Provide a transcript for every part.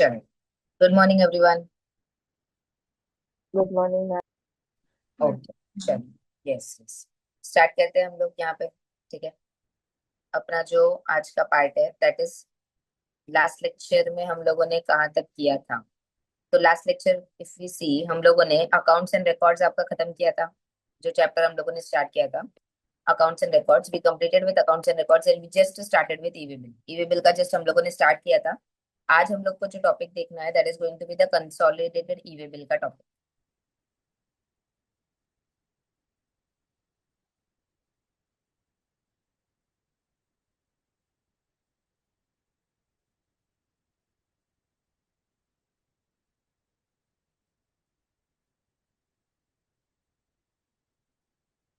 चलो। Good morning everyone. Good morning ma'am. Okay. चलो, yes yes, start करते हैं हम लोग यहाँ पे। ठीक है। अपना जो आज का पार्ट है दैट इज, लास्ट लेक्चर में हम लोगों ने कहाँ तक किया था। तो लास्ट लेक्चर इफ वी सी, हम लोगों ने अकाउंट्स एंड रिकॉर्ड्स आपका खत्म किया था। जो चैप्टर हम लोगों ने स्टार्ट किया था, accounts and records, we completed with accounts and records and we just started with e way bill. E way bill का जस्ट हम लोगों ने स्टार्ट किया था। आज हम लोग को जो टॉपिक देखना है that is going to be the consolidated e way bill का टॉपिक।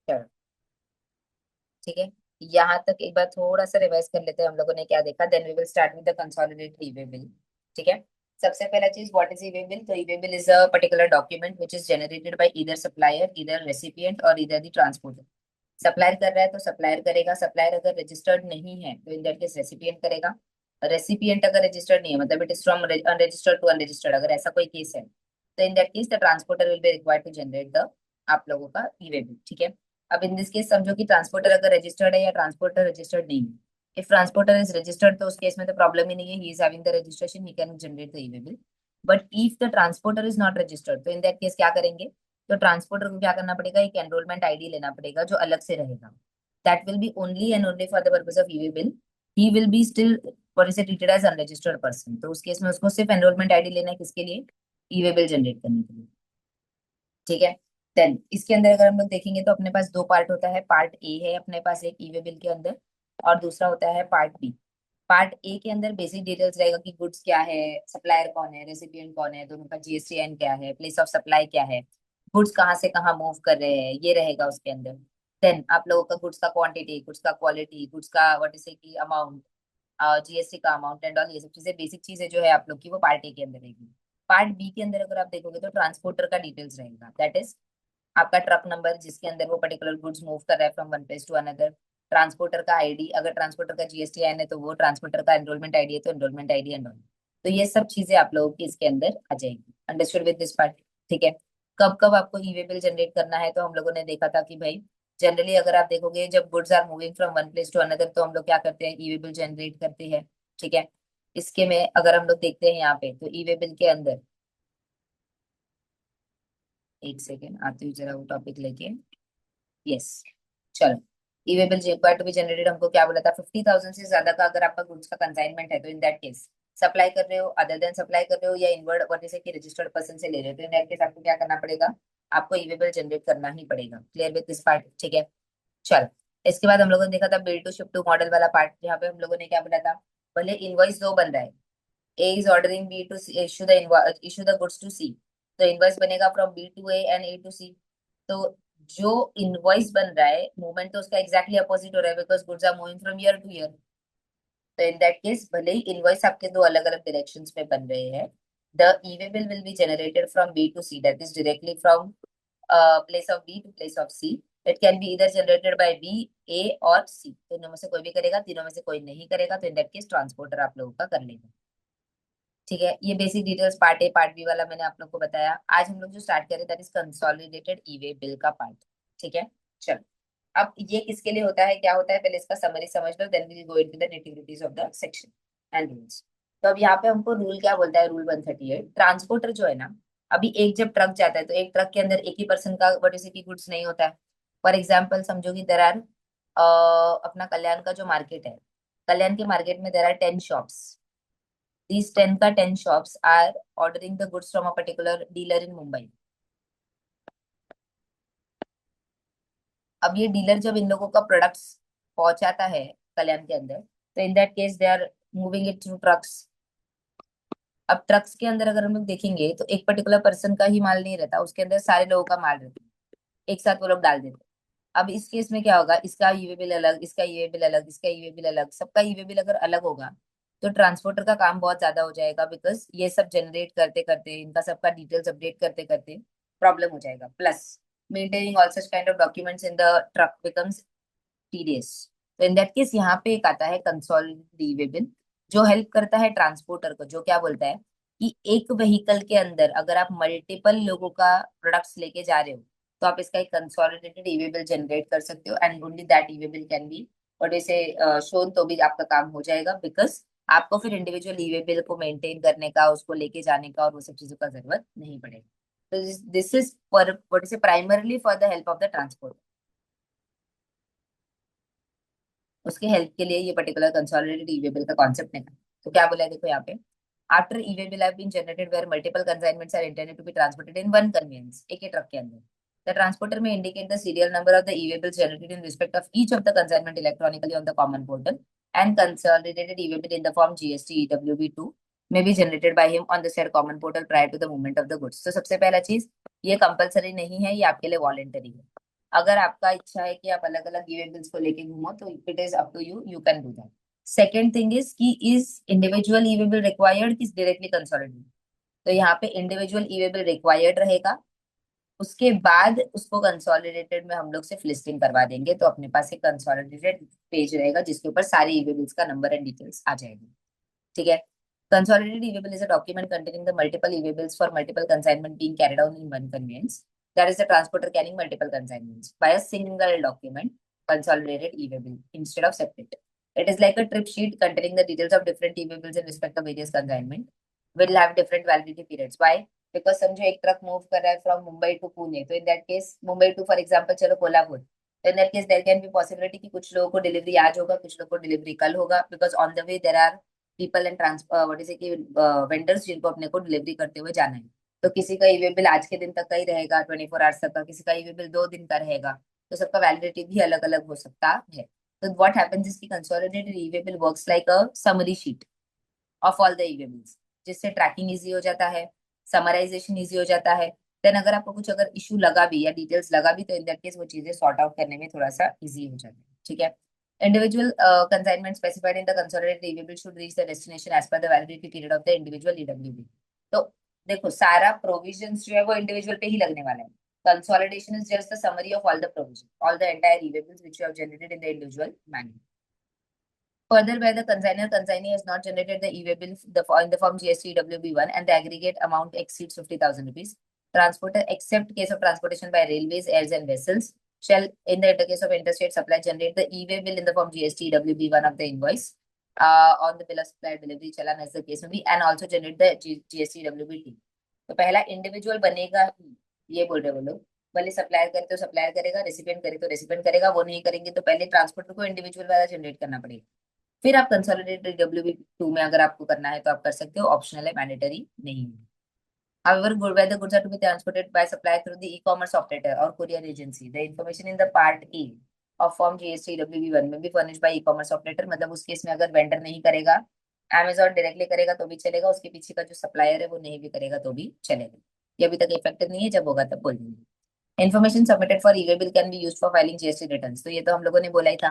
चलो, ठीक है। यहाँ तक एक बार थोड़ा सा रिवाइज कर लेते हैं हम लोगों ने क्या देखा, then we will start with the consolidated e way bill. ठीक है। सबसे पहला चीज, व्हाट इज ईवे बिल? तो e way bill is a particular document which is generated by either supplier, either recipient or either the transporter. Supplier कर रहा है तो सप्लायर करेगा। सप्लायर अगर रजिस्टर्ड नहीं है तो इन दैट केस रेसिपिएंट करेगा। रेसिपिएंट अगर रजिस्टर्ड नहीं है, मतलब it is from unregistered to unregistered, अगर ऐसा कोई केस है तो in that case the transporter will be required to generate the आप लोगों का ईवे बिल। ठीक है। अब इन दिस केस समझो कि ट्रांसपोर्टर अगर रजिस्टर्ड है या ट्रांसपोर्टर रजिस्टर्ड नहीं है। इफ ट्रांसपोर्टर इज रजिस्टर्ड तो उस केस में तो प्रॉब्लम ही नहीं है, he is having the registration, he can generate the e way bill. But if the transporter is not registered तो इन दैट केस क्या करेंगे? तो ट्रांसपोर्टर को क्या करना पड़ेगा? एक एनरोलमेंट आईडी लेना पड़ेगा जो अलग से रहेगा। That will be only and only for the purpose of e way bill. He will be still what is treated as unregistered person, तो उस केस में उसको सिर्फ एनरोलमेंट आईडी लेना है, किसके लिए? ई वे बिल जनरेट करने के लिए। ठीक है। देन इसके अंदर अगर हम लोग देखेंगे तो अपने पास दो पार्ट होता है। पार्ट ए है अपने पास एक ईवे बिल के अंदर, और दूसरा होता है पार्ट बी। पार्ट ए के अंदर बेसिक डिटेल्स रहेगा कि गुड्स क्या है, सप्लायर कौन है, रेसिपिएंट कौन है, दोनों का जीएसटीएन क्या है, प्लेस ऑफ सप्लाई क्या है, गुड्स कहाँ से कहाँ मूव कर रहे हैं, ये रहेगा उसके अंदर। देन आप लोगों का गुड्स का क्वांटिटी, गुड्स का क्वालिटी, गुड्स का व्हाट इज की अमाउंट, जीएसटी का अमाउंट एंड ऑल, ये सब चीजें बेसिक चीजें जो है आप लोग की वो पार्ट ए के अंदर रहेगी। पार्ट बी के अंदर अगर आप देखोगे तो ट्रांसपोर्टर का डिटेल्स रहेगा। दैट इज आपका ट्रक नंबर जिसके अंदर वो पर्टिकुलर गुड्स मूव कर रहा है from one place to another. Transporter का आईडी, अगर ट्रांसपोर्टर का जीएसटीआईएन है तो वो, ट्रांसपोर्टर का एनरोलमेंट आईडी है तो एनरोलमेंट आईडी एंड ऑल। तो ये सब चीजें आप लोगों की इसके अंदर आ जाएगी। Understood with this part? ठीक है। कब कब आपको ई वे बिल जनरेट करना है, तो हम लोगों ने देखा था कि भाई जनरली अगर आप देखोगे जब goods are moving from one place to another तो हम लोग क्या करते हैं? ई वे बिल जनरेट करते हैं। ठीक है। इसके में अगर हम लोग देखते हैं यहाँ पे तो ई वे बिल के अंदर, एक सेकेंड आती हूँ जरा वो टॉपिक लेके। यस। चलो। E way bill required to be generated, हमको क्या बोला था? 50,000 से ज्यादा का अगर आपका गुड्स का कंसाइनमेंट है तो इन दैट केस सप्लाई कर रहे हो, अदर देन सप्लाई कर रहे हो या इनवर्ड व्हाट इज कि रजिस्टर्ड पर्सन से ले रहे हो, तो इन दैट केस आपको क्या करना पड़ेगा? आपको ई वे बिल जनरेट करना ही पड़ेगा। Clear with this part? ठीक है। चलो। इसके बाद हम लोगों ने देखा था bill to ship to model वाला पार्ट, जहाँ पे हम लोगों ने क्या बोला था? भले इनवॉइस दो बन रहा है, A is ordering B to issue the goods to C, तो इनवॉइस बनेगा from B to A and A to C. तो जो इनवॉइस बन रहा है मूवमेंट तो उसका एग्जैक्टली अपोजिट हो रहा है, because goods are moving from here to here. तो इन दैट केस भले ही इनवॉइस आपके दो अलग अलग डायरेक्शंस में बन रहे हैं, the e way bill will be generated from B to C, that is directly from place of B to place of C. It can be इधर generated by B, A or C, तो इनमें से कोई भी करेगा, तीनों में से कोई नहीं करेगा, तो इन दैट केस ट्रांसपोर्टर आप लोगों का कर लेगा। ठीक है। ये basic details part A part B वाला मैंने आप लोग को बताया। आज हम लोग जो स्टार्ट करें that is consolidated e way bill का पार्ट। ठीक है। चलो। अब ये किसके लिए होता है, क्या होता है, पहले इसका समरी समझ लो, then we will go into the nitty gritties of the section and rules. तो अब यहाँ पे हमको रूल क्या बोलता है? रूल 138, ट्रांसपोर्टर जो है ना, अभी एक जब ट्रक जाता है तो एक ट्रक के अंदर एक ही पर्सन का व्हाट इज की गुड्स नहीं होता है। फॉर एग्जाम्पल समझो कि देर आर अपना कल्याण का जो मार्केट है, कल्याण के मार्केट में देर आर 10 शॉप्स। These 10 का 10 shops are ordering the goods from a particular dealer in Mumbai. अब ये डीलर जब इन लोगों का प्रोडक्ट्स पहुंचाता है कल्याण के अंदर, तो in that case they are moving it through trucks. अब ट्रक्स के अंदर अगर हम लोग देखेंगे तो एक पर्टिकुलर पर्सन का ही माल नहीं रहता, उसके अंदर सारे लोगों का माल रहता है, एक साथ वो लोग डाल देते हैं। अब इस केस में क्या होगा? इसका ईवे बिल अलग, इसका ईवे बिल अलग, इसका ईवे बिल अलग, सबका ईवे बिल अगर अलग होगा तो ट्रांसपोर्टर का काम बहुत ज्यादा हो जाएगा, बिकॉज ये सब जनरेट करते करते, इनका सबका डिटेल्स अपडेट करते करते प्रॉब्लम हो जाएगा। Plus maintaining all such kind of documents in the truck becomes TDS. तो इन दैट केस यहाँ पे एक आता है कंसोलिडेटेड, जो हेल्प करता है ट्रांसपोर्टर को, जो क्या बोलता है कि एक व्हीकल के अंदर अगर आप मल्टीपल लोगों का प्रोडक्ट्स लेके जा रहे हो, तो आप इसका एक consolidated e way bill generate कर सकते हो, and only that E way bill can be और इसे शोन, तो भी आपका काम हो जाएगा, बिकॉज आपको फिर इंडिविजुअल ई वे बिल को मेंटेन करने का, उसको लेके जाने का और वो सब चीजों का जरूरत नहीं पड़ेगा। तो this is for what is primarily for the help of the transport. उसके हेल्प के लिए ये particular consolidated e way bill का कॉन्सेप्ट है। तो क्या बोला है देखो यहाँ पे, after e way bill have been generated where multiple consignments are intended to be transported in one conveyance, एक ही ट्रक के अंदर, the transporter may indicate the serial number of the e way bill generated in respect of each of the consignment electronically on the common portal, and consolidated e way bill in the form GST EWB2 may be generated by him on the said common portal prior to the movement of the goods। तो सबसे पहला चीज, ये compulsory नहीं है, ये आपके लिए वॉलेंटरी है। अगर आपका इच्छा है कि आप अलग अलग इवेंट्स को लेके घूमो, तो it is up to you, you can do that. Second thing is कि इज इंडिविजुअल इवेबल रिक्वायर्ड कि डायरेक्टली कंसोलिडेटेड। तो यहाँ पे इंडिविजुअल इवेबल रिक्वायर्ड रहेगा, उसके बाद उसको कंसोलिडेटेड में हम लोग सिर्फ लिस्टिंग करवा देंगे, तो अपने पास एक कंसोलिडेटेड पेज रहेगा जिसके ऊपर सारे इवेबल्स का नंबर एंड डिटेल्स आ जाएगी। ठीक है। Consolidated e-waybill is a document containing the multiple e-waybills for multiple consignment being carried out in one conveyance. That is the transporter carrying multiple consignments by a single document, consolidated e-waybill instead of separate. It is like a trip sheet containing the details of different e-waybills in respect of various consignment. Will have different validity periods. Why? Because समझो एक truck move कर रहा है from Mumbai to Pune, तो in that case Mumbai to for example चलो कोल्हापुर, तो in that case there can be possibility कि कुछ लोगों को डिलीवरी आज होगा, कुछ लोगों को डिलीवरी कल होगा, because on the way there are people and what is कि वेंडर्स जिनको अपने को डिलीवरी करते हुए जाना है। तो किसी का ई बिल आज के दिन तक का ही रहेगा, 24 आवर्स तक का, किसी का ई बिल 2 दिन का रहेगा, तो सबका वैलिडिटी भी अलग अलग हो सकता है। तो व्हाट हैपेंस इज की consolidated E bill works like a summary sheet of all the E bills, जिससे ट्रैकिंग इजी हो जाता है, समराइजेशन इजी हो जाता है। देन अगर आपको कुछ अगर इशू लगा भी या डिटेल्स लगा भी, तो इन दैट केस वो चीजें सॉर्ट आउट करने में थोड़ा सा इजी हो जाता है। ठीक है। Individual consignment specified in the consolidated e-way should reach the destination as per the validity period of the individual EWB। तो देखो सारा प्रोविजंस जो है वो इंडिविजुअल पे ही लगने वाला है। Consolidation is just the summary of all the provision, all the entire e-way bills which you have generated in the individual manual. Further, where the consignee has not generated the e-way bill in the form GST WB1 and the aggregate amount exceeds 50,000 rupees, transporter, except case of transportation by railways, airs, and vessels, shall, in the intercase of interstate supply, generate the e-way bill in the form GST WB1 of the invoice on the bill of supply delivery challan as the case may be, and also generate the GST WB2। तो पहला individual बनेगा ही, ये बोल रहे वो लोग। भले supplier करे तो सप्लायर करेगा, रेसिपिएंट करे तो रेसिपिएंट करेगा, वो नहीं करेंगे तो पहले ट्रांसपोर्टर को इंडिविजुअल वाला जनरेट करना पड़ेगा। फिर आप कंसोलिडेटेड WB2 में अगर आपको करना है तो आप कर सकते हो, ऑप्शनल है, मैंडेटरी नहीं है। However, whether goods are to be transported by supplier through the e-commerce operator or courier agency, the information in the part A of form GST WB1 में भी furnished by e-commerce operator। मतलब उस case में अगर vendor नहीं करेगा, Amazon directly करेगा तो भी चलेगा, उसके पीछे का जो सप्लायर है वो नहीं भी करेगा तो भी चलेगा। ये अभी तक इफेक्टिव नहीं है, जब होगा तब बोल देंगे। Information submitted for e-way bill can be used for filing GST returns. तो ये तो हम लोगों ने बोला ही था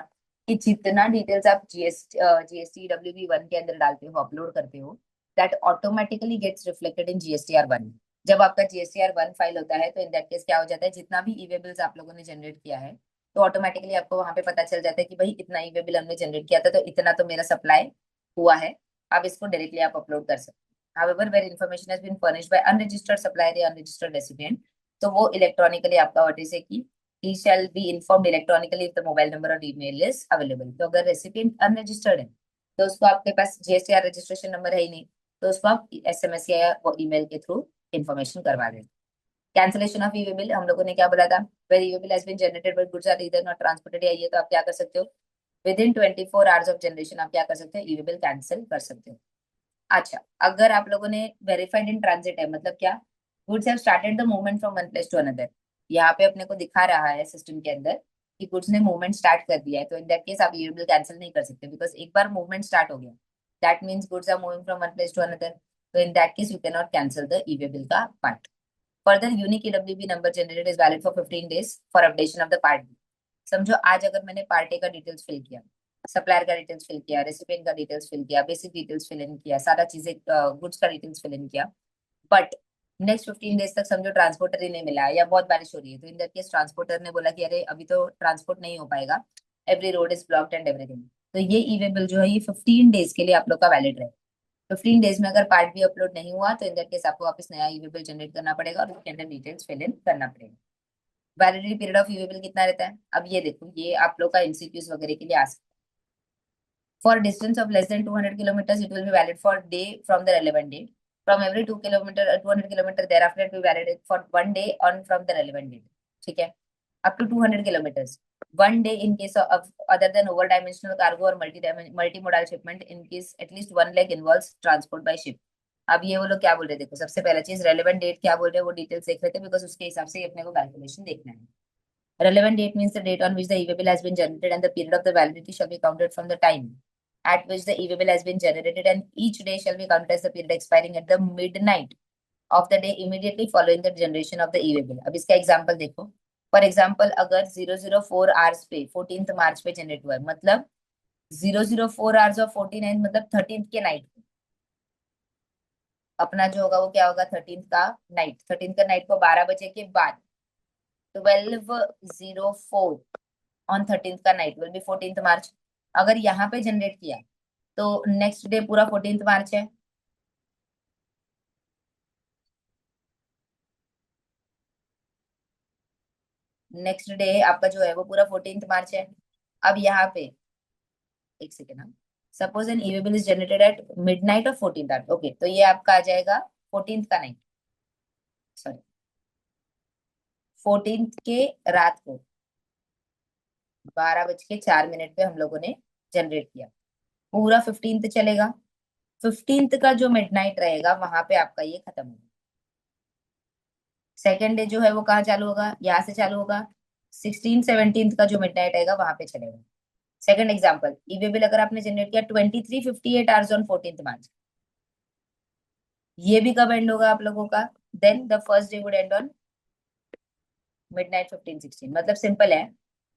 कि जितना डिटेल्स आप जीएसटी WB1 के अंदर डालते हो, अपलोड करते हो, that automatically gets reflected in GSTR1। जब आपका GSTR1 फाइल होता है, तो इन दैट केस क्या हो जाता है, जितना भी ई-वे बिल्स आप लोगों ने जनरेट किया है, तो ऑटोमेटिकली आपको वहां पे पता चल जाता है कि भाई इतना ई-वे बिल हमने जनरेट किया था, तो इतना तो मेरा सप्लाई हुआ है। अब इसको डायरेक्टली आप अपलोड कर सकते हैं। However, where information has been furnished by unregistered supplier या unregistered recipient, तो वो इलेक्ट्रॉनिकली आपका व्हाट इज कि he shall be informed electronically if the mobile number or email is available। तो अगर रेसिपिएंट अनरजिस्टर्ड है, तो उसको आपके पास GSTR रजिस्ट्रेशन नंबर है ही नहीं, तो उसको आप SMS या ईमेल के थ्रू इन्फॉर्मेशन करवा दें। कैंसिलेशन ऑफ ई-वे बिल, हम लोगों ने क्या बोला था, where e way bill has been generated but goods are either not transported, या ये तो आप क्या कर सकते हो, within 24 hours of generation आप क्या कर सकते हो, ई-वे बिल कैंसिल कर सकते हो। अच्छा, अगर आप लोगों ने वेरीफाइड इन ट्रांजिट है, मतलब क्या, goods have started the movement from one place to another, यहाँ पे अपने को दिखा रहा है सिस्टम के अंदर कि गुड्स ने मूवमेंट स्टार्ट कर दिया है, तो इन दैट केस आप ई बिल कैंसिल नहीं कर सकते, बिकॉज एक बार मूवमेंट स्टार्ट हो गया, that means goods are moving from one place to another, तो in that case you can not cancel the e bill का part. Further, unique EWB number generated is valid for 15 days for updation of the part. समझो आज अगर मैंने party का details fill किया, supplier का details fill किया, recipient का डिटेल्स फिल किया, बेसिक डिटेल्स फिल इन किया, सारा चीजें गुड्स का डिटेल्स फिल इन किया, बट नेक्स्ट 15 डेज तक समझो ट्रांसपोर्टर ही नहीं मिला या बहुत बारिश हो रही है, तो इन दैट केस ट्रांसपोर्टर ने बोला कि अरे अभी तो ट्रांसपोर्ट नहीं हो पाएगा, every road is blocked and everything, तो ये ई-वे बिल जो है ये 15 डेज के लिए आप लोग का वैलिड रहेगा। 15 डेज में अगर पार्ट भी अपलोड नहीं हुआ तो इन दैट केस आपको वापस नया ईवे जनरेट करना पड़ेगा और उसके अंदर डिटेल्स फिल इन करना पड़ेगा। वैलिडिटी पीरियड ऑफ ईवे कितना रहता है? अब ये देखो, ये आप लोग का एमसीक्यूज वगैरह के लिए आ सकता है। For a distance of less than 200 kilometers, it will be valid for day from the relevant date. From every 200 kilometer thereafter, it will be valid for 1 day on from the relevant date. ठीक है? Up to 200 kilometers. 1 day in case of other than over-dimensional cargo or multimodal shipment, in case at least one leg involves transport by ship. अब ये वो लोग क्या बोल रहे हैं? देखो, सबसे पहला चीज रेलेवेंट डेट क्या बोल रहे हैं वो डिटेल्स देख रहे थे, बिकॉज उसके हिसाब से अपने को कैलकुलेशन देखना है। Relevant date means the date on which the e-way bill has been generated and the period of the validity shall be counted from the time at which the e-way bill has been generated, and each day shall be counted as the period expiring at the midnight of the day immediately following the generation of the e-way bill. अब इसका example देखो। For example अगर 004 hours पे 14 मार्च पे generate हुआ है, मतलब 004 hours और 49 मतलब 13 के नाइट को अपना जो होगा वो क्या होगा? 13 का नाइट। 13 का नाइट को 12 बजे के बाद 12:04 ऑन 13 का नाइट विल बी 14 मार्च। अगर यहाँ पे जनरेट किया तो नेक्स्ट डे पूरा 14 मार्च है। नेक्स्ट डे आपका जो है वो पूरा 14 मार्च है। अब यहाँ पे एक सेकेंड, हम suppose an e way bill is generated at midnight of 14th, okay, तो ये आपका आ जाएगा 14th का नाइट, सॉरी 14th के रात को 12:04 पे हम लोगों ने जनरेट किया। पूरा 15th चलेगा। 15th का जो मिडनाइट रहेगा वहां पे आपका ये खत्म होगा। सेकेंड डे जो है वो कहाँ चालू होगा? यहाँ से चालू होगा। 16 17 का जो मिडनाइट आएगा वहां पे चलेगा। सेकंड एग्जांपल, ईवे बिल अगर आपने जनरेट किया 23:58 आवर्स ऑन 14th मार्च, ये भी कब एंड होगा आप लोगों का? Then the first day would end on midnight 15 16। मतलब सिंपल है,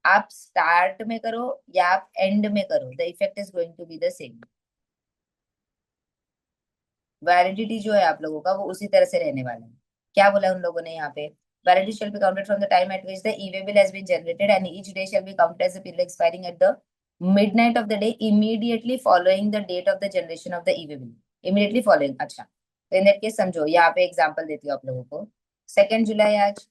आप स्टार्ट में करो या आप एंड में करो, the effect is going to be the same. Validity जो है आप लोगों का वो उसी तरह से रहने वाला है। क्या बोला उन लोगों ने यहाँ पे? Validity shall be counted from the time at which the e-way bill has been generated, and each day shall be counted as the period expiring at the midnight of the day immediately following the date of the generation of the e-way bill. Immediately following, अच्छा, तो in that case समझो, यहाँ पे example देती हूँ आप लोगों को। 2 जुलाई आज,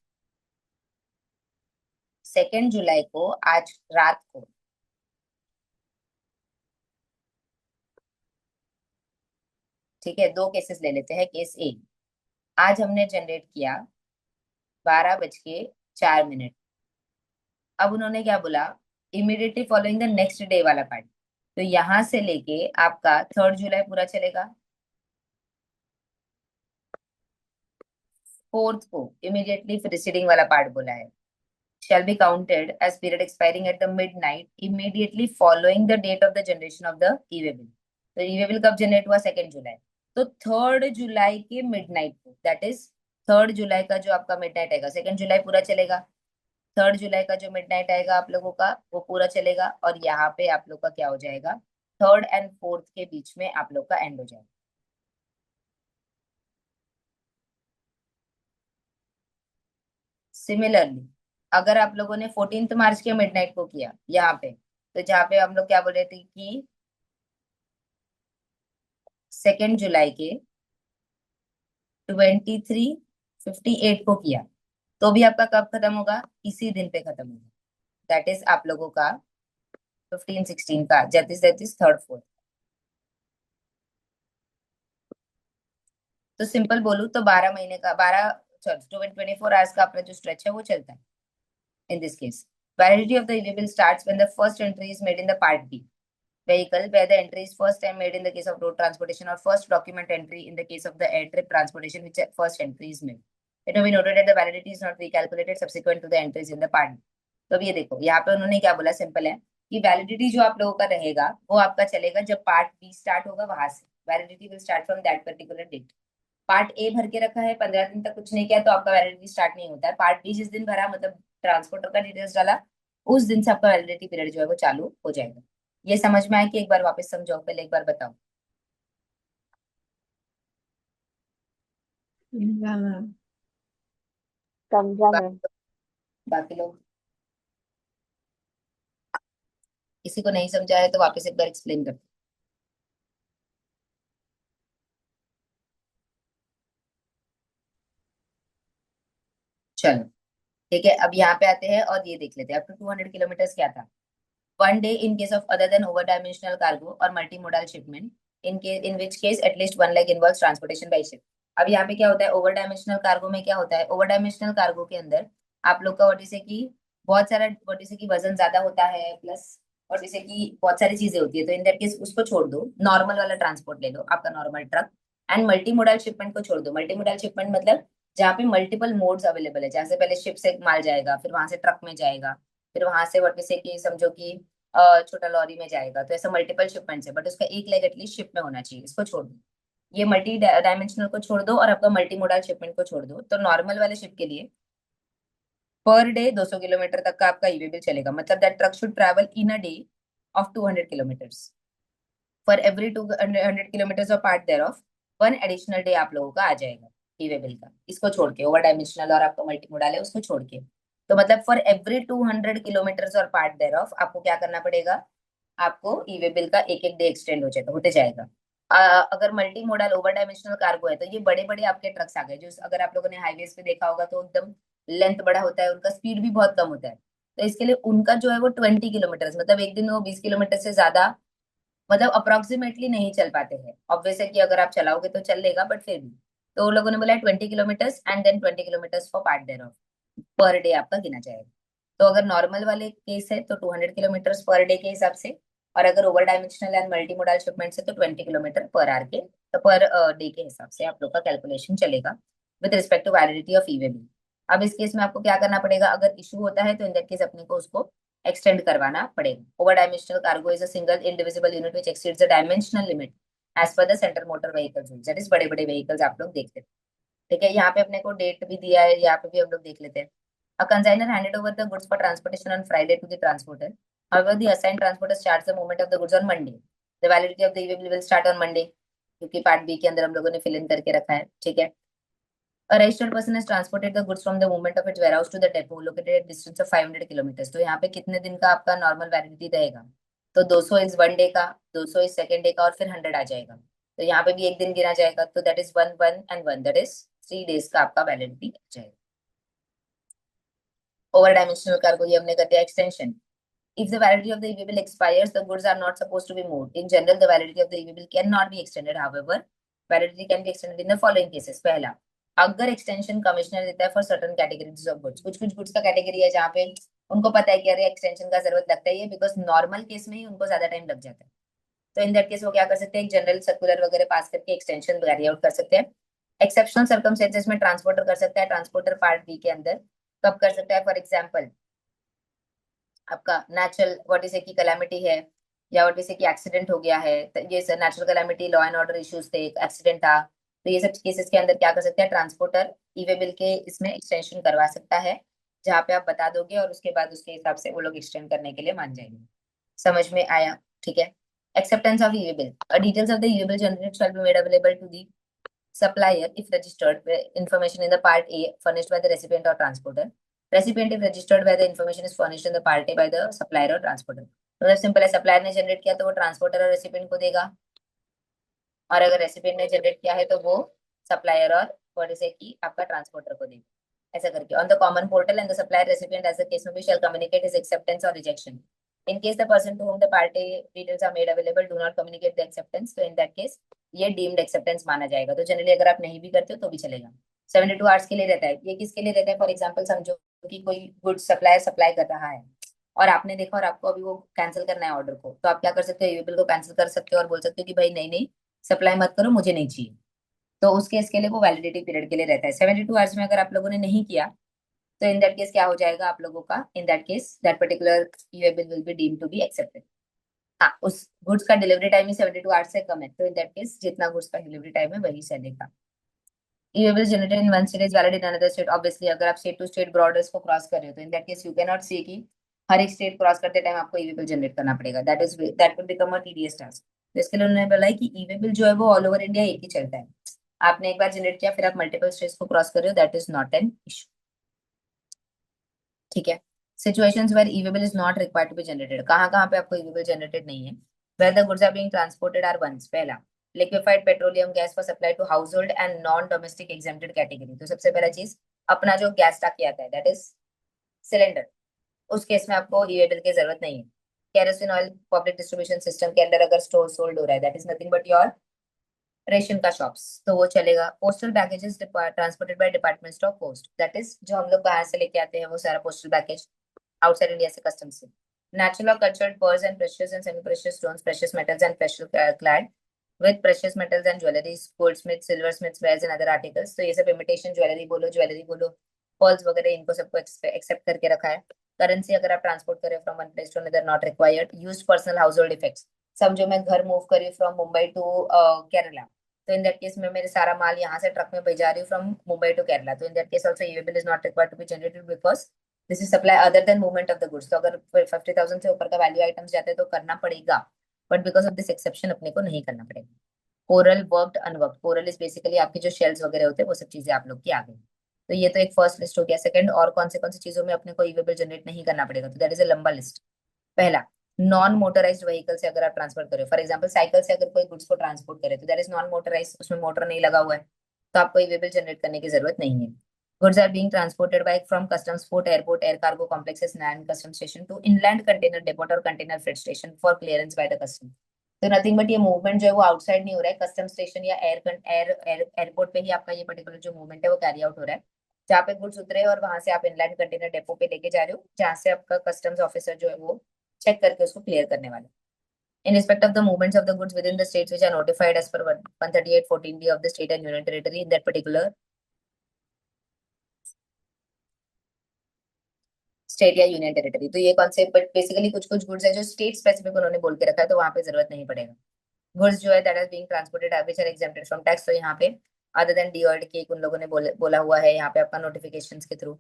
2 जुलाई को आज रात को, ठीक है, दो केसेस ले लेते हैं। केस ए, आज हमने जनरेट किया 12:04। अब उन्होंने क्या बोला? Immediately following the next day वाला पार्ट, तो यहां से लेके आपका 3 जुलाई पूरा चलेगा। 4th को इमीडिएटली प्रिसीडिंग वाला पार्ट बोला है, shall be counted as period expiring at the midnight immediately following the date of the generation of the e-way bill। तो e-way bill कब जनरेट हुआ? 2 जुलाई। तो 3 जुलाई के मिडनाइट को, दैट इज 3 जुलाई का जो आपका मिडनाइट आएगा, 2 जुलाई पूरा चलेगा। 3 जुलाई का जो मिडनाइट आएगा आप लोगों का वो पूरा चलेगा, और यहाँ पे आप लोग का क्या हो जाएगा? 3rd and 4th के बीच में आप लोग का एंड हो जाएगा। सिमिलरली अगर आप लोगों ने 14th मार्च के मिडनाइट को किया यहाँ पे, तो जहाँ पे हम लोग क्या बोल रहे थे कि 2 जुलाई के 23:58 को किया, तो भी आपका कब खत्म होगा? इसी दिन पे खत्म होगा। दैट इज आप लोगों का 15 16 का, दैट इज 3rd 4th। तो सिंपल बोलूं तो 12 महीने का 24 आवर्स का अपना जो स्ट्रेच है वो चलता है। In this case, validity of the e-bill starts when the first entry is made in the Part B vehicle, where the entry is first time made in the case of road transportation, or first document entry in the case of the air trip transportation, which first entry is made. It may be noted that the validity is not recalculated subsequent to the entries in the Part B। तो अब ये देखो, यहाँ पे उन्होंने क्या बोला? Simple है कि वैलिडिटी जो आप लोगों का रहेगा वो आपका चलेगा जब पार्ट बी स्टार्ट होगा, वहां से validity will start from that particular date. Part A भर के रखा है, 15 दिन तक कुछ नहीं किया, तो आपका वैलिडिटी स्टार्ट नहीं होता है। पार्ट बी जिस दिन भरा, मतलब ट्रांसपोर्टर का डिटेल्स डाला, उस दिन से आपका वैलिडिटी पीरियड जो है वो चालू हो जाएगा। ये समझ में आया कि एक बार वापस समझाओ? पहले एक बार बताओ। समझा मैम। समझा मैम। बाकी बाकी लोग, किसी को नहीं समझा है तो वापस एक बार एक्सप्लेन कर। चलो ठीक है, अब यहाँ पे आते हैं और ये देख लेते हैं अप टू 200 किलोमीटर क्या था। One day in case of other than over-dimensional cargo or multimodal shipment, in which case at least one leg involves transportation by ship. अब यहाँ पे क्या होता है, ओवर डायमेंशनल कार्गो में क्या होता है, ओवर डायमेंशनल कार्गो के अंदर आप लोग का व्हाट इज की बहुत सारा व्हाट इज की वजन ज्यादा होता है, प्लस व्हाट इज की बहुत सारी चीजें होती है, तो इन दैट केस उसको छोड़ दो, नॉर्मल वाला ट्रांसपोर्ट ले लो आपका normal truck. And multi modal shipment को छोड़ दो। मल्टी मोडल शिपमेंट मतलब जहाँ पे मल्टीपल मोड्स अवेलेबल है, जहाँ से पहले शिप से माल जाएगा, फिर वहां से ट्रक में जाएगा, फिर वहां से व्हाट इज की समझो कि छोटा लॉरी में जाएगा, तो ऐसा मल्टीपल शिपमेंट्स है, बट उसका एक लेग एटलीस्ट शिप में होना चाहिए, इसको छोड़ दो। ये मल्टी डायमेंशनल को छोड़ दो और आपका मल्टी मोडल शिपमेंट को छोड़ दो, तो नॉर्मल वाले शिप के लिए पर डे 200 किलोमीटर तक का आपका ईवे बिल चलेगा, मतलब that truck should travel in a day of 200 kilometre. For every 200 kilometre of part thereof one additional day आप लोगों का आ जाएगा ईवे बिल का, इसको छोड़ के, ओवर डायमेंशनल और आपका मल्टी मोडल है उसको छोड़ के। तो मतलब फॉर एवरी 200 किलोमीटर और पार्ट देयर ऑफ आपको क्या करना पड़ेगा, आपको ईवे बिल का एक एक डे एक्सटेंड हो जाएगा, होते जाएगा। अगर multi modal over dimensional cargo है तो ये बड़े बड़े आपके ट्रक्स आ गए, जो अगर आप लोगों ने हाईवेज पे देखा होगा तो एकदम लेंथ बड़ा होता है, उनका स्पीड भी बहुत कम होता है, तो इसके लिए उनका जो है वो 20 किलोमीटर, मतलब एक दिन में वो 20 किलोमीटर से ज्यादा मतलब अप्रोक्सीमेटली नहीं चल पाते हैं। ऑब्वियस है कि अगर आप चलाओगे तो चल लेगा, बट फिर भी, तो उन लोगों ने बोला 20 kilometre and then 20 kilometre for part thereof, per day आपका गिना जाएगा। तो अगर नॉर्मल वाले केस है तो 200 किलोमीटर पर डे के हिसाब से, और अगर over dimensional and multi modal shipment है तो 20 किलोमीटर पर आवर के, तो पर डे के हिसाब से आप लोग का कैलकुलेशन चलेगा with respect to validity of e way bill. अब इस केस में आपको क्या करना पड़ेगा, अगर इशू होता है तो इन दैट केस अपने को उसको एक्सटेंड करवाना पड़ेगा। Over dimensional cargo is a single indivisible unit which exceeds the dimensional limit as per the centre motor vehicles, that is बड़े बड़े व्हीकल्स आप लोग देख लेते हैं। ठीक है, यहाँ पे अपने को डेट भी दिया है, यहाँ पे भी हम लोग देख लेते हैं। A consignor handed over the goods for transportation on Friday to the transporter. However, the assigned transporter charged the movement of the goods on Monday. The validity of the e-way bill will start on Monday, क्योंकि part B के अंदर हम लोगों ने fill in करके रखा है। ठीक है, a registered person has transported the goods from the moment of its warehouse to the depot located at distance of 500 kilometers. तो यहाँ पे कितने दिन का आपका नॉर्मल वैलिडिटी रहेगा, तो 200 इज वन डे का, 200 इज सेकेंड डे का, और फिर 100 आ जाएगा, तो यहाँ पे भी एक दिन गिना जाएगा, तो that is one one and one, that is 3 days का आपका वैलिडिटी आ जाएगा। ओवर डायमेंशनल कार्गो ये हमने कर दिया extension. If the validity of the EV bill expires, the goods are not supposed to be moved. In general, the validity of the EV bill cannot be extended. However, validity can be extended in the following cases. पहला, अगर extension commissioner देता है for certain categories of goods, कुछ कुछ goods का category है जहाँ पे उनको पता है कि अरे एक्सटेंशन का जरूरत लगता है, बिकॉज नॉर्मल केस में ही उनको ज्यादा टाइम लग जाता है, तो इन दैट केस वो क्या कर सकते हैं, एक जनरल सर्कुलर वगैरह पास करके एक्सटेंशन कैरी आउट कर सकते हैं। एक्सेप्शनल सर्कमस्टेंसेस में ट्रांसपोर्टर कर सकता है, ट्रांसपोर्टर पार्ट बी के अंदर कब कर सकता है, फॉर एग्जाम्पल आपका नेचुरल व्हाट इज की कलामिटी है, या व्हाट इज की एक्सीडेंट हो गया है, तो ये natural calamity, law and order issues थे, एक्सीडेंट था, तो ये सब केसेस के अंदर क्या कर सकते हैं, ट्रांसपोर्टर ईवे बिल के इसमें एक्सटेंशन करवा सकता है, जहाँ पे आप बता दोगे और उसके बाद उसके हिसाब से वो लोग एक्सटेंड करने के लिए मान जाएंगे। समझ में आया? ठीक है। Acceptance of e way bill, details of the e way bill generated shall be made available to the supplier if registered information in the part A furnished by the recipient or transporter. Recipient if registered where the information is furnished in the part A by the supplier or transporter. मतलब simple है, supplier ने generate किया तो वो transporter और recipient को देगा, और अगर रेसिपिएंट ने जनरेट किया है तो वो सप्लायर और व्हाट से की आपका ट्रांसपोर्टर को देगा, ऐसा करके। On the common portal and the supplier recipient as the case may be shall communicate his acceptance or rejection. In case the person to whom the party details are made available do not communicate the acceptance, तो in that case ये deemed acceptance माना जाएगा। तो generally अगर आप नहीं भी करते हो तो भी चलेगा। 72 आवर्स के लिए रहता है। ये किसके लिए रहता है, फॉर एग्जाम्पल समझो कि कोई गुड सप्लायर सप्लाई कर रहा है और आपने देखा और आपको अभी वो कैंसिल करना है ऑर्डर को, तो आप क्या कर सकते हो, ये बिल को कैंसिल कर सकते हो और बोल सकते हो कि भाई नहीं नहीं सप्लाई मत करो, मुझे नहीं चाहिए। तो उस केस के लिए वो वैलिडिटी पीरियड के लिए रहता है। 72 आवर्स में अगर आप लोगों ने नहीं किया तो इन दैट केस क्या हो जाएगा आप लोगों का, in that case that particular e way bill will be deemed to be accepted. हाँ, उस गुड्स का डिलीवरी टाइम ही 72 आवर्स से कम है, तो इन दैट केस जितना गुड्स का डिलीवरी टाइम है वही चलेगा। E way bill generated in one state is valid in another state. Obviously अगर आप स्टेट टू स्टेट बॉर्डर्स को क्रॉस कर रहे हो तो in that case you can not see कि हर एक स्टेट क्रॉस करते टाइम आपको ईवे बिल जनरेट करना पड़ेगा, that will become a tedious task. तो इसके लिए उन्होंने बोला है कि ईवे बिल जो है वो ऑल ओवर इंडिया एक ही चलता है। आपने एक बार जनरेट किया फिर आप मल्टीपल स्टेट्स को क्रॉस कर रहे हो, that is not an issue. ठीक है। Situations where e way bill is not required to be generated, कहाँ कहाँ पे आपको ई वे बिल जनरेटेड नहीं है। Where the goods are being transported are ones, पहला liquefied petroleum gas for supply to household and non domestic exempted category. तो सबसे पहला चीज अपना जो गैस टाकी आता है दैट इज सिलेंडर, उस केस में आपको ई वे बिल की जरूरत नहीं है। Kerosene oil public distribution system के अंदर अगर स्टोर सोल्ड हो रहा है that is nothing but your ration का शॉप्स, तो वो चलेगा। Postal packages transported by department of post, that is जो हम लोग बाहर से लेके आते हैं वो सारा पोस्टल पैकेज आउटसाइड इंडिया से कस्टम से। नेचुरल और cultural pearls and precious and semi precious stones, precious metals and precious clad with precious metals and jewelleries, goldsmith, silversmith, wares and other articles. तो ये सब इमिटेशन ज्वेलरी बोलो, pearls वगैरह, इनको सबको एक्सेप्ट करके रखा है। करेंसी अगर आप ट्रांसपोर्ट करें from one place to another not required. Use personal household effects, समझो मैं घर मूव करी फ्रॉम मुंबई टू केरला, तो इन दैट केस में मेरे सारा माल यहाँ से ट्रक में भेजा रही हूँ फ्रॉम मुंबई टू केरला, तो in that case also e way bill is not required to be generated because this is supply other than movement of the goods. तो अगर 50,000 से ऊपर का वैल्यू आइटम्स जाते हैं तो करना पड़ेगा, but because of this exception अपने को नहीं करना पड़ेगा। Coral worked unworked, coral is basically आपके जो शेल्स वगैरह होते हैं वो सब चीजें आप लोग की आ गई। तो ये तो एक फर्स्ट लिस्ट हो गया। सेकंड, और कौन सी चीजों में अपने को ई वे बिल जनरेट नहीं करना पड़ेगा, तो दैट इज अ लंबा लिस्ट। पहला, नॉन मोटराइज्ड व्हीकल से अगर आप ट्रांसफर करें, फॉर एग्जांपल साइकिल से अगर कोई गुड्स को ट्रांसपोर्ट करे तो दैट इज नॉन मोटराइज्ड, उसमें मोटर नहीं लगा हुआ है, तो आपको ई वे बिल जनरेट करने की जरूरत नहीं है। Goods are being transported by from customs port, airport, air cargo complexes, land custom station to inland container depot और container freight station for clearance by the custom. तो नथिंग बट ये movement जो है वो आउटसाइड नहीं हो रहा है, कस्टम स्टेशन या एयरपोर्ट पे ही आपका ये पर्टिकुलर जो मूवमेंट है वो कैरी आउट हो रहा है, जहाँ पे गुड्स उतरे और वहां से आप इनलैंड कंटेनर डेपो पे लेके जा रहे हो, जहाँ से आपका कस्टम्स ऑफिसर जो है वो चेक करके उसको क्लियर करने वाले। In respect of the movements of the goods within the states which are notified as per 138(14)(b) of the state and union territory in that particular state या union territory, तो ये concept but basically कुछ कुछ goods है जो state specific उन्होंने बोल के रखा है, तो वहां पे जरूरत नहीं पड़ेगा। गुड्स जो है that are being transported which are exempted from tax, तो यहाँ पे अदर देन डी और के उन लोगों ने बोला हुआ है यहाँ पे आपका नोटिफिकेशंस के through.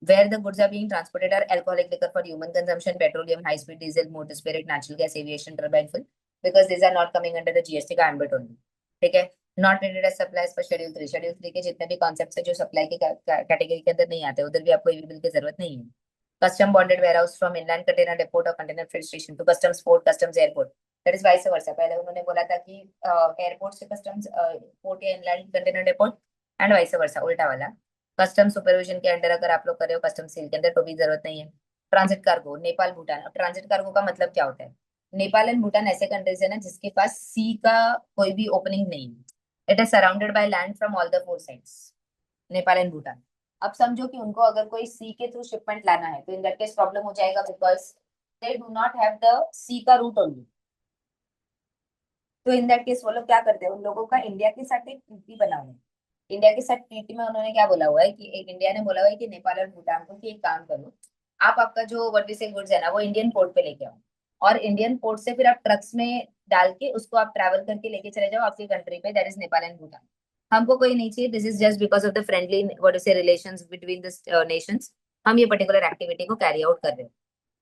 Where the goods are being transported are alcoholic liquor for human consumption, petroleum, high-speed diesel, motor spirit, natural gas, aviation, turbine fuel, because these are not coming under the GST का ambit only. ठीक है। Not rated as supplies पर schedule 3, schedule 3 के जितने भी concept है जो supply के कैटेगरी के अंदर नहीं आते, उधर भी आपको ईवी बिल की जरूरत नहीं है। Custom bonded warehouse from inland container depot और container freight station to customs port, customs airport, that is vice versa. पहले उन्होंने बोला था कि एयरपोर्ट से कस्टम्स पोर्ट या inland container depot, and vice versa उल्टा वाला। कस्टम सुपरविजन के अंडर अगर आप लोग कर रहे हो कस्टम सील के अंदर तो भी जरूरत नहीं है। Transit cargo, Nepal Bhutan. अब ट्रांजिट कार्गो का मतलब क्या होता है? नेपाल एंड भूटान ऐसे कंट्रीज है ना जिसके पास सी का कोई भी ओपनिंग नहीं है, it is surrounded by land from all the four sides, Nepal and Bhutan. अब समझो कि उनको अगर कोई सी के थ्रू शिपमेंट लाना है तो इन दैट केस प्रॉब्लम हो जाएगा because they do not have the sea का रूट ओनली। तो इन दैट केस वो लोग क्या करते हैं, उन लोगों का इंडिया के साथ एक ट्रीटी बना हुआ है। इंडिया के साथ ट्रीटी में उन्होंने क्या बोला हुआ है कि एक इंडिया ने बोला हुआ है कि नेपाल और भूटान को कि एक काम करो, आप आपका जो व्हाट वी से गुड्स है ना वो इंडियन पोर्ट पे लेके आओ, और इंडियन पोर्ट से फिर आप ट्रक्स में डाल के उसको आप ट्रैवल करके लेके चले जाओ आपकी कंट्री पे, that is Nepal and Bhutan. हमको कोई नहीं चाहिए, this is just because of the friendly what से रिलेशंस बिटवीन द नेशंस, हम ये पर्टिकुलर एक्टिविटी को कैरी आउट कर रहे हैं।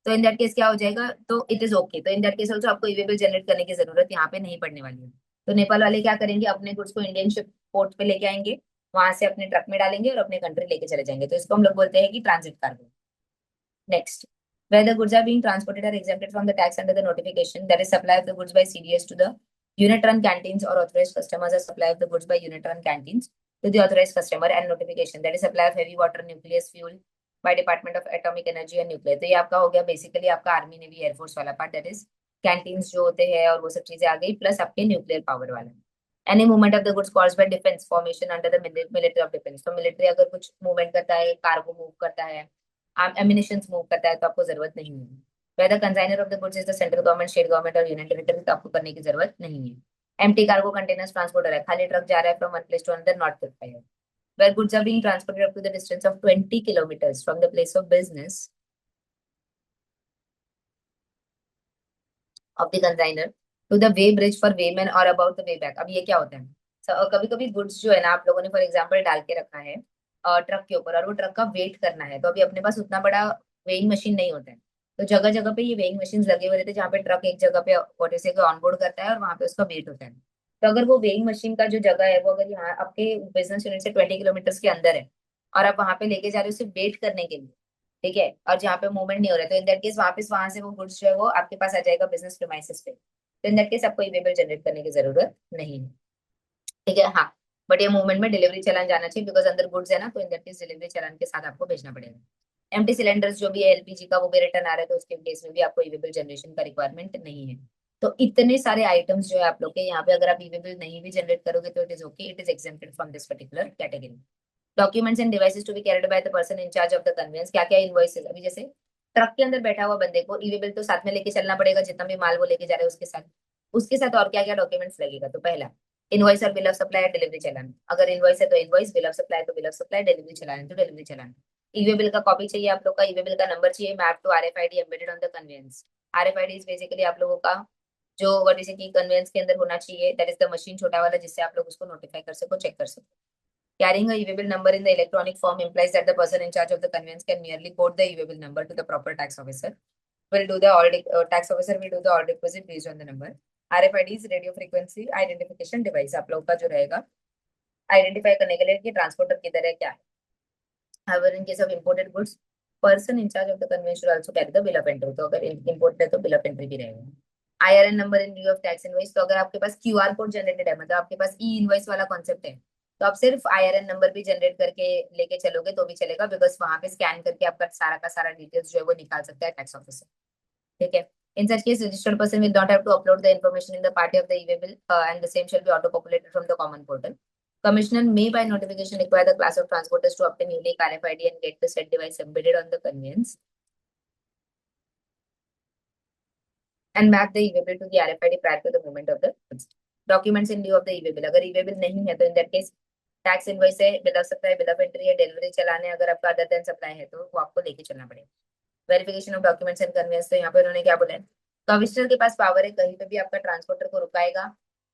तो इन दैट केस क्या हो जाएगा, तो इट इज ओके, तो इन दैट केस ऑल्सो आपको ई वे बिल जनरेट करने की जरूरत यहाँ पे नहीं पड़ने वाली है। तो नेपाल वाले क्या करेंगे, अपने गुड्स को इंडियन शिप पोर्ट पे लेके आएंगे, वहां से अपने ट्रक में डालेंगे और अपने कंट्री लेके चले जाएंगे, तो इसको हम लोग बोलते हैं कि transit cargo. Next, where the goods are being transported are exempted from the tax under the notification, that is supply of the goods by CDS to the unit run canteens or authorized customers, or supply of the goods by unit run canteens to the authorized customer, and notification, that is supply of heavy water nucleus fuel by Department of Atomic Energy and Nuclear। तो ये आपका हो गया basically आपका army navy air force वाला part, that is canteens जो होते हैं और वो सब चीजें आ गई, प्लस आपके न्यूक्लियर पावर वाला। Any movement of the goods caused by defence formation under the military of defence, तो मिलिट्री अगर कुछ मूवमेंट करता है, कार्गो मूव करता है, एमिनेशन मूव करता है, तो आपको जरूरत नहीं है। Whether consignor of the goods is the central government, state government और यूनियन टेरिटरी, तो आपको करने की जरूरत नहीं है। एम्प्टी कार्गो कंटेनर्स ट्रांसपोर्ट हो रहा है, खाली ट्रक जा रहा है from one place to another, not required. Where goods are being transported up to the distance of 20 kilometers from the place of business of the consigner to the way bridge for weighman or about the way back। अब ये क्या होता है, कभी कभी goods जो है ना आप लोगों ने फॉर एग्जांपल डाल के रखा है ट्रक के ऊपर, और वो ट्रक का वेट करना है, तो अभी अपने पास उतना बड़ा वेइंग मशीन नहीं होता है, तो जगह जगह पे ये वेइंग मशीन लगे हुए रहते हैं जहाँ पे ट्रक एक जगह पे ऑटो से ऑनबोर्ड करता है और वहां पे उसका वेट होता है। तो अगर वो वेइंग मशीन का जो जगह है वो अगर यहाँ आपके बिजनेस यूनिट से 20 किलोमीटर के अंदर है और आप वहां पे लेके जा रहे हो सिर्फ वेट करने के लिए, ठीक है, और जहाँ पे मूवमेंट नहीं हो रहा है, तो इन दैट केस वापस वहां से वो गुड्स जो है वो आपके पास आ जाएगा बिजनेस प्रीमाइसेस पे, तो इन दैट केस आपको ई वे बिल जनरेट करने की जरूरत नहीं है। ठीक है, हाँ। बट ये मूवमेंट में डिलीवरी चालान जाना चाहिए, बिकॉज अंदर गुड्स है ना, तो इन दैट केस डिलीवरी चालान के साथ आपको भेजना पड़ेगा। एम्प्टी सिलेंडर्स जो भी है एलपीजी का, वो भी रिटर्न आ रहा है, तो उसके केस में भी आपको ईवेबल जनरेशन का रिक्वायरमेंट नहीं है। तो इतने सारे आइटम्स जो है आप लोग के यहाँ पे, अगर आप ईवेबल नहीं भी जनरेट करोगे तो it is okay, it is exempted from this particular category. Documents and devices to be carried by the person in charge of the conveyance. क्या क्या इनवॉइसेस, अभी जैसे ट्रक के अंदर बैठा हुआ बंदे को ईवेबल तो साथ में लेके चलना पड़ेगा, जितना भी माल वो लेके जा रहे हैं उसके साथ और क्या क्या डॉक्यूमेंट्स लगेगा। तो पहला, इनवॉइस और बिल ऑफ सप्लाई, डिलीवरी चालान। अगर इनवॉइस है तो इनवॉइस, बिल ऑफ सप्लाई है तो bill of supply, delivery challan है तो डिलीवरी चालान। ईवे बिल का कॉपी चाहिए आप लोग का, ईवे बिल का नंबर चाहिए, map to RFID embedded on the conveyance. RFID is basically आप लोगों का जो व्हाट इज की कन्वेंस के अंदर होना चाहिए, दैट इज द मशीन, छोटा वाला, जिससे आप लोग उसको नोटिफाई कर सको, चेक कर सको। Carrying a e-way bill number in the electronic form implies that the person in charge of the conveyance can merely quote the e-way bill number to the proper tax officer. Will do the tax officer will do the all deposit based on the number. RFID radio frequency identification device आप लोग का जो रहेगा, identify करने के लिए कि transporter किधर है क्या है। However, in case of imported goods, person in charge of the conveyance should also carry the bill of entry. तो अगर इम्पोर्ट है तो बिल ऑफ एंट्री भी रहेगा। IRN number in लिeu of tax invoice, तो अगर आपके पास क्यूआर कोड जनरेटेड है, मतलब आपके पास ई इनवॉइस वाला कॉन्सेप्ट है, तो आप सिर्फ आईआरएन नंबर भी जनरेट करके लेके चलोगे तो भी चलेगा, बिकॉज वहां पे स्कैन करके आपका सारा का सारा डिटेल्स जो है वो निकाल सकता है टैक्स ऑफिसर। ठीक है। In such case, registered person will not have to upload the information in the party of the e-way bill, and the same shall be auto-populated from the common portal. Commissioner may, by notification, require the class of transporters to obtain unique RFID and get the said device embedded on the conveyance and map the e-way bill to the RFID prior to the movement of the goods. Documents in lieu of the e-way bill. अगर e-way bill नहीं है तो in that case tax invoice है, bill of supply, bill of entry है, delivery चलाने, अगर आपका other than supply है तो वो आपको लेके चलना पड़ेगा। Verification of documents and conveyance, तो यहाँ पे उन्होंने क्या बोला है, कमिश्नर के पास पावर है, कहीं पे भी आपका ट्रांसपोर्टर को रुकाएगा,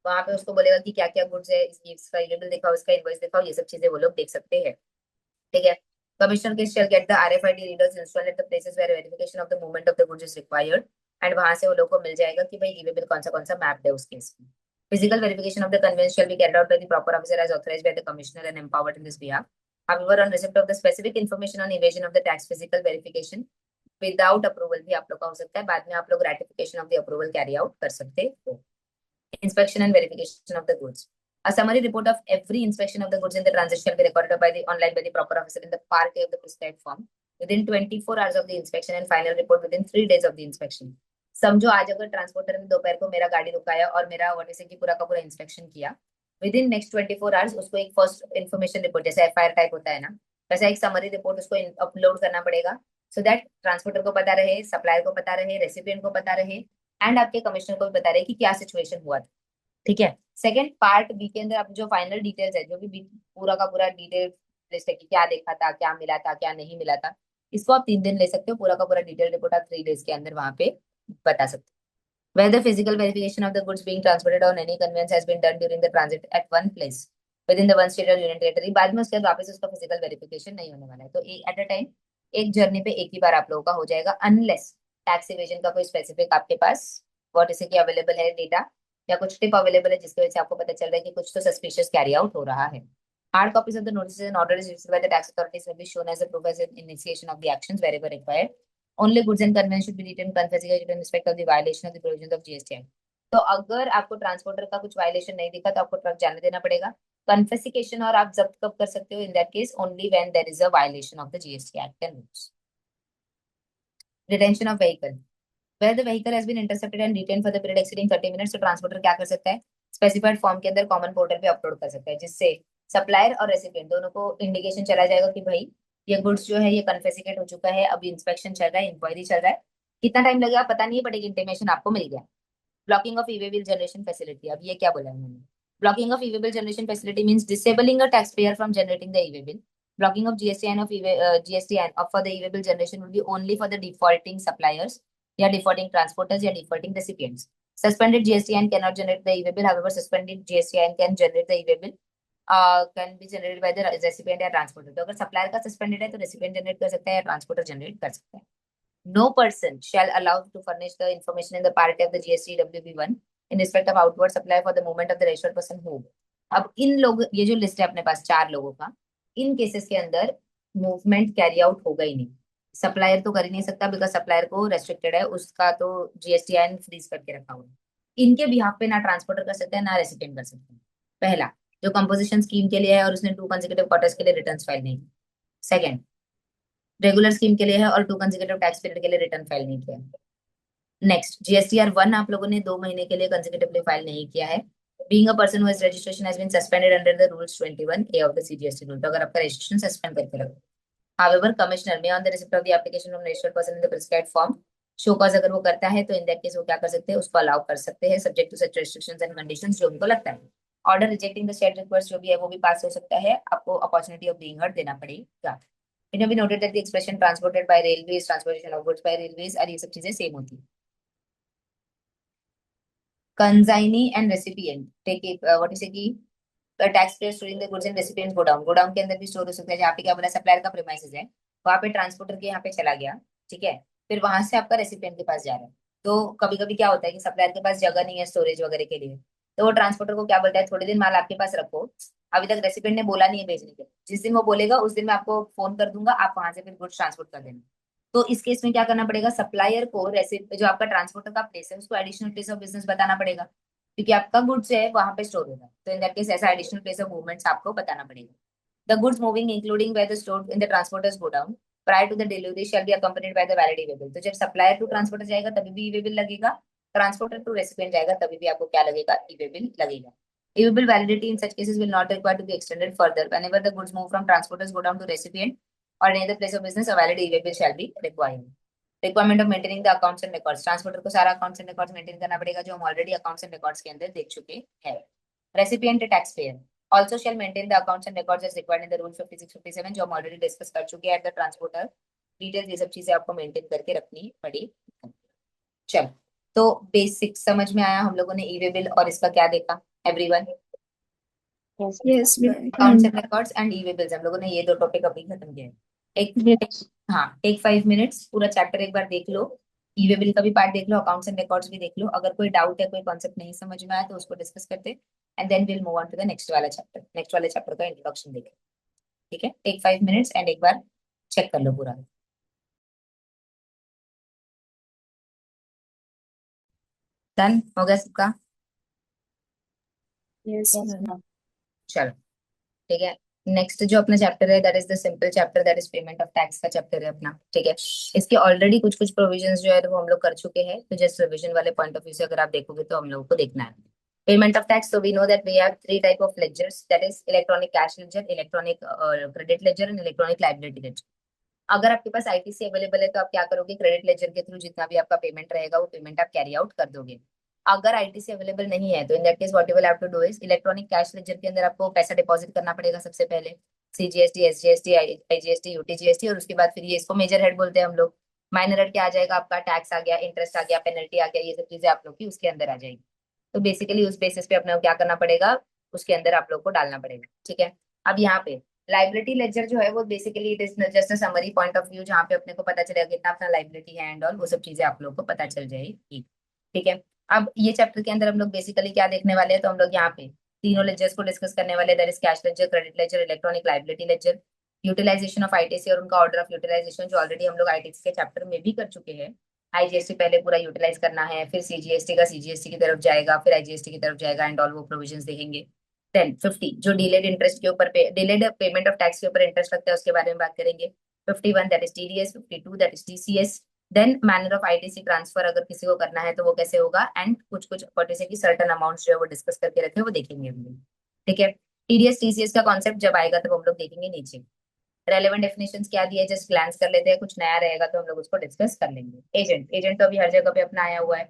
वहां पे उसको बोलेगा कि क्या क्या गुड्स है, इसका लेबल दिखाओ, इसका इनवॉइस दिखाओ, ये सब चीजें वो लोग देख सकते हैं। ठीक है। कमिश्नर के shall get the RFID readers installed at the places where verification of the movement of the goods is required, and वहां से वो लोग को मिल जाएगा कि भाई ई-वे बिल कौन सा मैप है उस केस में। Physical verification of the conveyance shall be carried out by the proper officer as authorized by the commissioner and empowered in this behalf. However, on receipt of the specific information on evasion of the tax, physical verification without approval भी आप लोग का हो सकता है, बाद में आप लोग ratification of the approval carry out कर सकते हो। Inspection and verification of the goods. A summary report of every inspection of the goods in the transit shall be recorded by the online by the proper officer in the part A of the prescribed form within 24 hours of the inspection and final report within 3 days of the inspection. समझो आज अगर transporter ने दोपहर को मेरा गाड़ी रुकाया और मेरा व्हाट इज की पूरा का पूरा इंस्पेक्शन किया, विद इन नेक्स्ट 24 आवर्स उसको एक फर्स्ट इन्फॉर्मेशन रिपोर्ट, जैसे एफआईआर टाइप होता है ना, वैसा एक समरी रिपोर्ट उसको अपलोड करना पड़ेगा, सो दैट ट्रांसपोर्टर को पता रहे, सप्लायर को पता रहे, रेसिपिएंट को पता रहे, एंड आपके कमिश्नर को भी पता रहे कि क्या सिचुएशन हुआ था। ठीक है। सेकंड पार्ट बी के अंदर आप जो फाइनल डिटेल्स है, जो भी पूरा का पूरा डिटेल लिस्ट है कि क्या देखा था, क्या मिला था, क्या नहीं मिला था, इसको आप 3 दिन ले सकते हो, पूरा का पूरा डिटेल रिपोर्ट आप 3 डेज के अंदर वहां पे बता सकते हो। Whether physical verification of the goods being transported on any conveyance has been done during the transit at one place within the one state or union territory, बाद में उसके बाद वापस उसका फिजिकल वेरिफिकेशन नहीं होने वाला है, तो एट अ टाइम एक जर्नी पे एक ही बार आप लोगों का हो जाएगा, अनलेस टैक्स इवेजन का कोई स्पेसिफिक आपके पास व्हाट इज की अवेलेबल है डेटा या कुछ टिप अवेलेबल है, जिसकी वजह से आपको पता चल रहा है कि कुछ तो सस्पिशियस कैरी आउट हो रहा है। Hard copies of the notices and orders issued by the tax authorities will be shown as a proof as an initiation of the actions wherever required. Only goods and conveyance should be returned confiscated in respect of the violation of the provisions of GST Act. तो अगर आपको transporter का कुछ violation नहीं दिखा तो आपको truck जाने देना पड़ेगा। कन्फिस्केशन और आप जब्त कब कर सकते हो, in that case only when there is a violation of the GST act and rules. Detention of vehicle, where the vehicle has been intercepted and detained for the period exceeding 30 minutes, तो transporter क्या कर सकता है, specified form के अंदर common portal पे upload कर सकता है, जिससे सप्लायर और रेसिपिएंट दोनों को इंडिकेशन चला जाएगा कि भाई ये गुड्स जो है ये कन्फिस्केट हो चुका है, अभी इंस्पेक्शन चल रहा है, इंक्वायरी चल रहा है, कितना टाइम लगेगा पता नहीं है, बट एक इंटीमेशन आपको मिल गया। Blocking of e-way bill generation facility, अब ये क्या बोला है उन्होंने, blocking of e-way bill generation facility means disabling a tax payer from generating the e-way bill. Blocking of GSTN of GSTN of for the e-way generation will be only for the defaulting suppliers या defaulting transporters या defaulting recipients. Suspended GSTN cannot generate the e-way bill. However, suspended GSTN can generate the e-way bill. Can be generated by the recipient या transporter. तो अगर supplier का suspended है तो recipient generate कर सकता है या transporter generate कर सकता है। No person shall allow to furnish the information in the part of the GST WB1 in respect of outward supply for the movement of the registered person who। अब इन लोग, ये जो लिस्ट है अपने पास 4 लोगों का, इन केसेस के अंदर मूवमेंट कैरी आउट होगा ही नहीं। सप्लायर तो कर ही नहीं सकता, बिकॉज सप्लायर को रेस्ट्रिक्टेड है, उसका तो जीएसटीआईएन फ्रीज करके रखा हुआ है। इनके बिहाफ पे ना ट्रांसपोर्टर कर सकते हैं ना रेसिडेंट कर सकते हैं। पहला, जो कंपोजिशन स्कीम के लिए है और उसने 2 consecutive quarters के लिए रिटर्न फाइल नहीं। सेकंड, रेगुलर स्कीम के लिए है और 2 consecutive टैक्स पीरियड के लिए रिटर्न फाइल नहीं किया। नेक्स्ट, GSTR 1 आप लोगों ने 2 महीने के लिए कंसेक्यूटिवली फाइल नहीं किया है। Being a person who registration has been suspended under the rules 21A of the CGST rule, तो अगर आपका रजिस्ट्रेशन सस्पेंड करके रखो। However, commissioner may on the receipt of the application from registered person in the prescribed form show cause अगर वो करता है तो इन दैट केस वो क्या कर सकते हैं, उसको अलाउ कर सकते हैं subject to such restrictions and conditions जो उनको लगता है। Order rejecting the set request जो भी है वो भी पास हो सकता है, आपको अपॉर्चुनिटी ऑफ बीइंग हर्ड देना पड़ेगा। It have been noted that the expression transported by railways, transportation of goods by railways और ये सब चीजें सेम होती है। Consignee and recipient take what is की tax payer storing the goods and recipients godown, godown के अंदर भी स्टोर हो सकता है, जहाँ पे क्या बोला सप्लायर का प्रीमाइसेस है, वहां पे ट्रांसपोर्टर के यहाँ पे चला गया, ठीक है, फिर वहां से आपका रेसिपिएंट के पास जा रहा है। तो कभी कभी क्या होता है कि सप्लायर के पास जगह नहीं है स्टोरेज वगैरह के लिए, तो वो ट्रांसपोर्टर को क्या बोलता है, थोड़े दिन माल आपके पास रखो, अभी तक रेसिपिएंट ने बोला नहीं है भेजने के, जिस दिन वो बोलेगा उस दिन मैं आपको फोन कर दूंगा, आप वहां से फिर गुड्स ट्रांसपोर्ट कर देना। तो इस केस में क्या करना पड़ेगा, सप्लायर को रेसिप जो आपका ट्रांसपोर्टर का प्लेस है उसको एडिशनल प्लेस ऑफ बिजनेस बताना पड़ेगा, क्योंकि आपका गुड्स है वहां पे स्टोर होगा, तो इन दैट केस ऐसा एडिशनल प्लेस ऑफ मूवमेंट्स आपको बताना पड़ेगा। The goods moving including where the store in the transporters godown prior to the delivery shall be accompanied by the valid e way bill, तो जब supplier to transporter जाएगा तभी भी e way bill लगेगा, transporter to recipient जाएगा तभी भी आपको क्या लगेगा, ई-वे बिल लगेगा। E way bill validity in such cases will not require to be extended further whenever the goods move from transporters godown to recipient और any other place of business a valid e way bill shall be required. Requirement of maintaining the accounts and records, transporter को सारा accounts and records maintain करना पड़ेगा जो हम already accounts and records के अंदर देख चुके हैं। Recipient tax payer also shall maintain the accounts and records as required in the rule 56-57 जो हम ऑलरेडी डिस्कस कर चुके हैं एट द ट्रांसपोर्टर डिटेल्स, ये सब चीजें आपको मेंटेन करके रखनी पड़ी। चलो, तो बेसिक समझ में आया हम लोगों ने ई वे बिल और इसका क्या देखा everyone. Yes. Yes, ma'am. Accounts and records and E way bills हम लोगों ने ये दो टॉपिक अभी खत्म किए हैं। Yes. हाँ, टेक 5 मिनट्स पूरा चैप्टर एक बार देख लो, ई वे बिल का भी पार्ट देख लो, अकाउंट्स एंड रिकॉर्ड्स भी देख लो, अगर कोई डाउट है कोई कॉन्सेप्ट नहीं समझ में आया तो उसको डिस्कस करते and then will move on to the next वाला चैप्टर, नेक्स्ट वाले चैप्टर का इंट्रोडक्शन देखें। ठीक है, टेक 5 मिनट्स एंड एक बार चेक कर लो पूरा। डन हो गया सबका। Yes, Yes, ma'am. ma'am. चलो ठीक है, नेक्स्ट जो अपना चैप्टर है that is the simple chapter, that is payment of tax का चैप्टर है अपना। ठीक है, इसके ऑलरेडी कुछ कुछ प्रोविजंस जो है वो हम लोग कर चुके हैं, तो जस्ट रिविजन वाले पॉइंट ऑफ व्यू से अगर आप देखोगे तो हम लोगों को देखना है। Payment of tax, so we know that we have 3 type of ledgers, that is electronic cash ledger, electronic credit ledger and electronic liability ledger। अगर आपके पास आईटीसी अवेलेबल है तो आप क्या करोगे, क्रेडिट लेजर के थ्रू जितना भी आपका पेमेंट रहेगा वो पेमेंट आप कैरी आउट कर दोगे। अगर आईटीसी अवेलेबल नहीं है तो in that case what you will have to do is electronic cash ledger के अंदर आपको पैसा डिपॉजिट करना पड़ेगा सबसे पहले, सीजीएसटी, एसजीएसटी, आईजीएसटी, यूटीजीएसटी, और उसके बाद फिर ये इसको मेजर हेड बोलते हैं हम लोग। माइनर हेड क्या आ जाएगा आपका, टैक्स आ गया, इंटरेस्ट आ गया, पेनल्टी आ गया, ये सब चीजें आप लोग की उसके अंदर आ जाएगी। तो बेसिकली उस बेसिस पे अपने को क्या करना पड़ेगा, उसके अंदर आप लोग को डालना पड़ेगा। ठीक है, अब यहाँ पे लाइबिलिटी लेजर जो है वो basically it is just a summary point of view, जहाँ पे अपने को पता चलेगा कितना अपना लाइबिलिटी है एंड ऑल, वो सब चीजें आप लोग को पता चल जाएगी। ठीक है, अब ये चैप्टर के अंदर हम लोग बेसिकली क्या देखने वाले हैं, तो हम लोग यहाँ पे तीनों लेजर्स को डिस्कस करने वाले, that is cash ledger, credit ledger, electronic liability ledger. Utilization of ITC और उनका ऑर्डर ऑफ यूटिलाइजेशन जो ऑलरेडी हम लोग आईटीसी के चैप्टर में भी कर चुके हैं। आईजीएसटी पहले पूरा यूटिलाइज करना है, फिर सीजीएसटी का सीजीएसटी की तरफ जाएगा, फिर आईजीएसटी की तरफ जाएगा एंड ऑल, वो प्रोविजंस देखेंगे। 10, 50 जो डिलेड इंटरेस्ट के ऊपर डिलेड पेमेंट ऑफ टैक्स के ऊपर इंटरेस्ट लगता है उसके बारे में बात करेंगे। 51 that is TDS, 52 that is TCS. Then manner of ITC transfer अगर किसी को करना है तो वो कैसे होगा, एंड कुछ कुछ पर्टिकुलर की सर्टेन अमाउंट जो है वो डिस्कस करके रखे वो देखेंगे हम लोग। ठीक है, टीडीएस टीसीएस का कॉन्सेप्ट जब आएगा तब हम लोग देखेंगे नीचे। रेलेवेंट डेफिनेशंस क्या दिया है जस्ट ग्लांस कर लेते हैं, कुछ नया रहेगा तो हम लोग उसको डिस्कस कर लेंगे। एजेंट, एजेंट तो अभी हर जगह पे अपना आया हुआ है,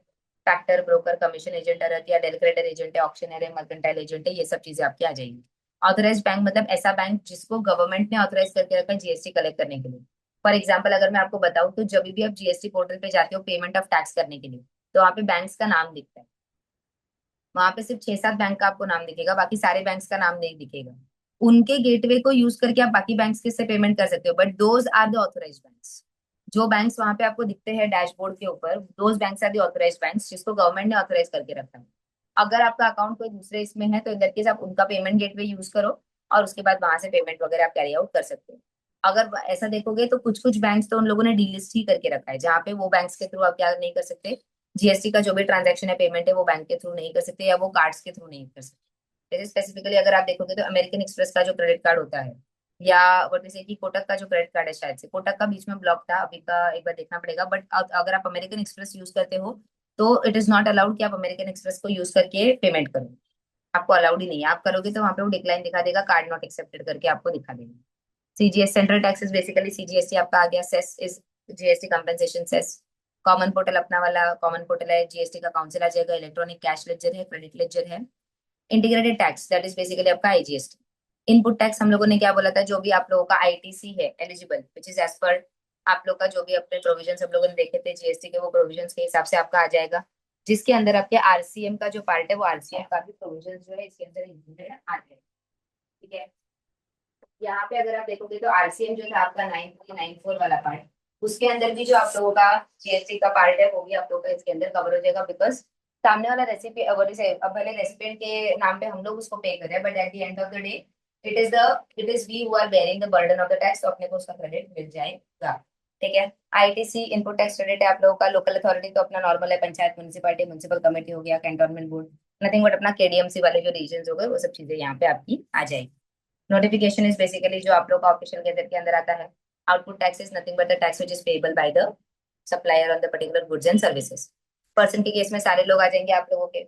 फैक्टर, ब्रोकर, कमीशन एजेंट, या डेलिक्रेटर एजेंट है, ऑक्शनर है, मर्केंटाइल एजेंट है, ये सब चीजें आपकी आ जाएंगी। ऑथराइज बैंक मतलब ऐसा बैंक जिसको गवर्नमेंट ने ऑथराइज करके रखा है जीएसटी कलेक्ट करने के लिए। फॉर एग्जाम्पल अगर मैं आपको बताऊं तो जब भी आप जीएसटी पोर्टल पे जाते हो पेमेंट ऑफ टैक्स करने के लिए, तो वहाँ पे बैंक्स का नाम दिखता है, वहां पे सिर्फ 6-7 बैंक का आपको नाम दिखेगा, बाकी सारे बैंक्स का नाम नहीं दिखेगा। उनके गेटवे को यूज करके आप बाकी बैंक्स के से पेमेंट कर सकते हो, but those are the authorized banks. जो बैंक्स वहां पे आपको दिखते हैं डैशबोर्ड के ऊपर, those banks are the authorized banks जिसको गवर्नमेंट ने ऑथराइज करके रखा है। अगर आपका अकाउंट कोई दूसरे इसमें है तो इन दैट केस आप उनका पेमेंट गेटवे यूज करो और उसके बाद वहां से पेमेंट वगैरह आप कैरी आउट कर सकते हो। अगर ऐसा देखोगे तो कुछ कुछ बैंक्स तो उन लोगों ने डीलिस्ट ही करके रखा है, जहाँ पे वो बैंक्स के थ्रू आप क्या नहीं कर सकते, जीएसटी का जो भी ट्रांजैक्शन है पेमेंट है वो बैंक के थ्रू नहीं कर सकते या वो कार्ड्स के थ्रू नहीं कर सकते। जैसे स्पेसिफिकली अगर आप देखोगे तो अमेरिकन एक्सप्रेस का जो क्रेडिट कार्ड होता है, या व्हाट इज कि कोटक का जो क्रेडिट कार्ड है, शायद से कोटक का बीच में ब्लॉक था, अभी का एक बार देखना पड़ेगा, बट अगर आप अमेरिकन एक्सप्रेस यूज करते हो तो इट इज नॉट अलाउड कि आप अमेरिकन एक्सप्रेस को यूज करके पेमेंट करो। आपको अलाउड ही नहीं है, आप करोगे तो वहां पे वो डिक्लाइन दिखा देगा, कार्ड नॉट एक्सेप्टेड करके आपको दिखा देगा। CGS central taxes, basically CGST आपका आ गया, cess is GST compensation cess. Common portal अपना वाला कॉमन पोर्टल है, जीएसटी का काउंसिल आ जाएगा, इलेक्ट्रॉनिक कैश लेजर है, क्रेडिट लेजर है। Integrated tax that is basically आपका आईजीएसटी। इनपुट टैक्स हम लोगों ने क्या बोला था, जो भी आप लोगों का आईटीसी है eligible, which is as per आप लोग का जो भी अपने प्रोविजन हम लोगों ने देखे थे जीएसटी के, वो प्रोविजन के हिसाब से आपका आ जाएगा, जिसके अंदर आपके आरसीएम का जो पार्ट है, वो आरसीएम का भी प्रोविजन जो है इसके अंदर इंक्लूडेड आ जाएगा। ठीक है, यहाँ पे अगर आप देखोगे तो आरसीएम जो था आपका 9394 वाला पार्ट, उसके अंदर भी जो आप लोगों का जीएसटी का पार्ट है वो भी आप लोगों का इसके अंदर कवर हो जाएगा, बिकॉज सामने वाला रेसिपी अब भले रेसिपिएंट के नाम पे हम लोग उसको पे कर रहे हैं, but at the end of the day it is we who are bearing the burden of the tax, तो अपने को उसका क्रेडिट मिल जाएगा। ठीक है, आईटीसी इनपुट टैक्स क्रेडिट है आप लोगों का। लोकल अथॉरिटी तो अपना नॉर्मल है, पंचायत, म्यूनिसिपालिटी, म्यूनिसिपल कमेटी हो गया, कैंटोनमेंट बोर्ड, नथिंग बट अपना केडीएमसी वाले जो रीजन हो गए, वो सब चीजें यहाँ पे आपकी आ जाएगी। नोटिफिकेशन इज बेसिकली जो आप लोग का ऑफिशियल गैजेट के अंदर आता है। Output tax is nothing but the tax which is payable by the supplier on the particular goods and services. Person के केस में सारे लोग आ जाएंगे आप लोगों के,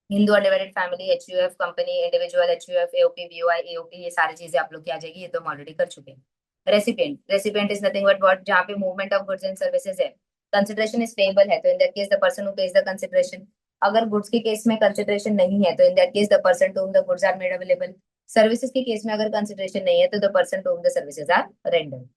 Hindu undivided family, HUF company, individual, HUF, AOP, VOI, AOP, ये सारी चीजें आप लोग की आ जाएगी, ये तो हम ऑलरेडी कर चुके हैं। Recipient is nothing but what, जहाँ पे movement of goods and services है, कंसिडरेशन इज पेएबल है, तो in that case the person who pays the consideration. अगर गुड्स के केस में कंसिडरेशन नहीं है तो in that case the person to whom the goods are made available. Services के केस में अगर कंसिडरेशन नहीं है तो the person to whom the services are rendered.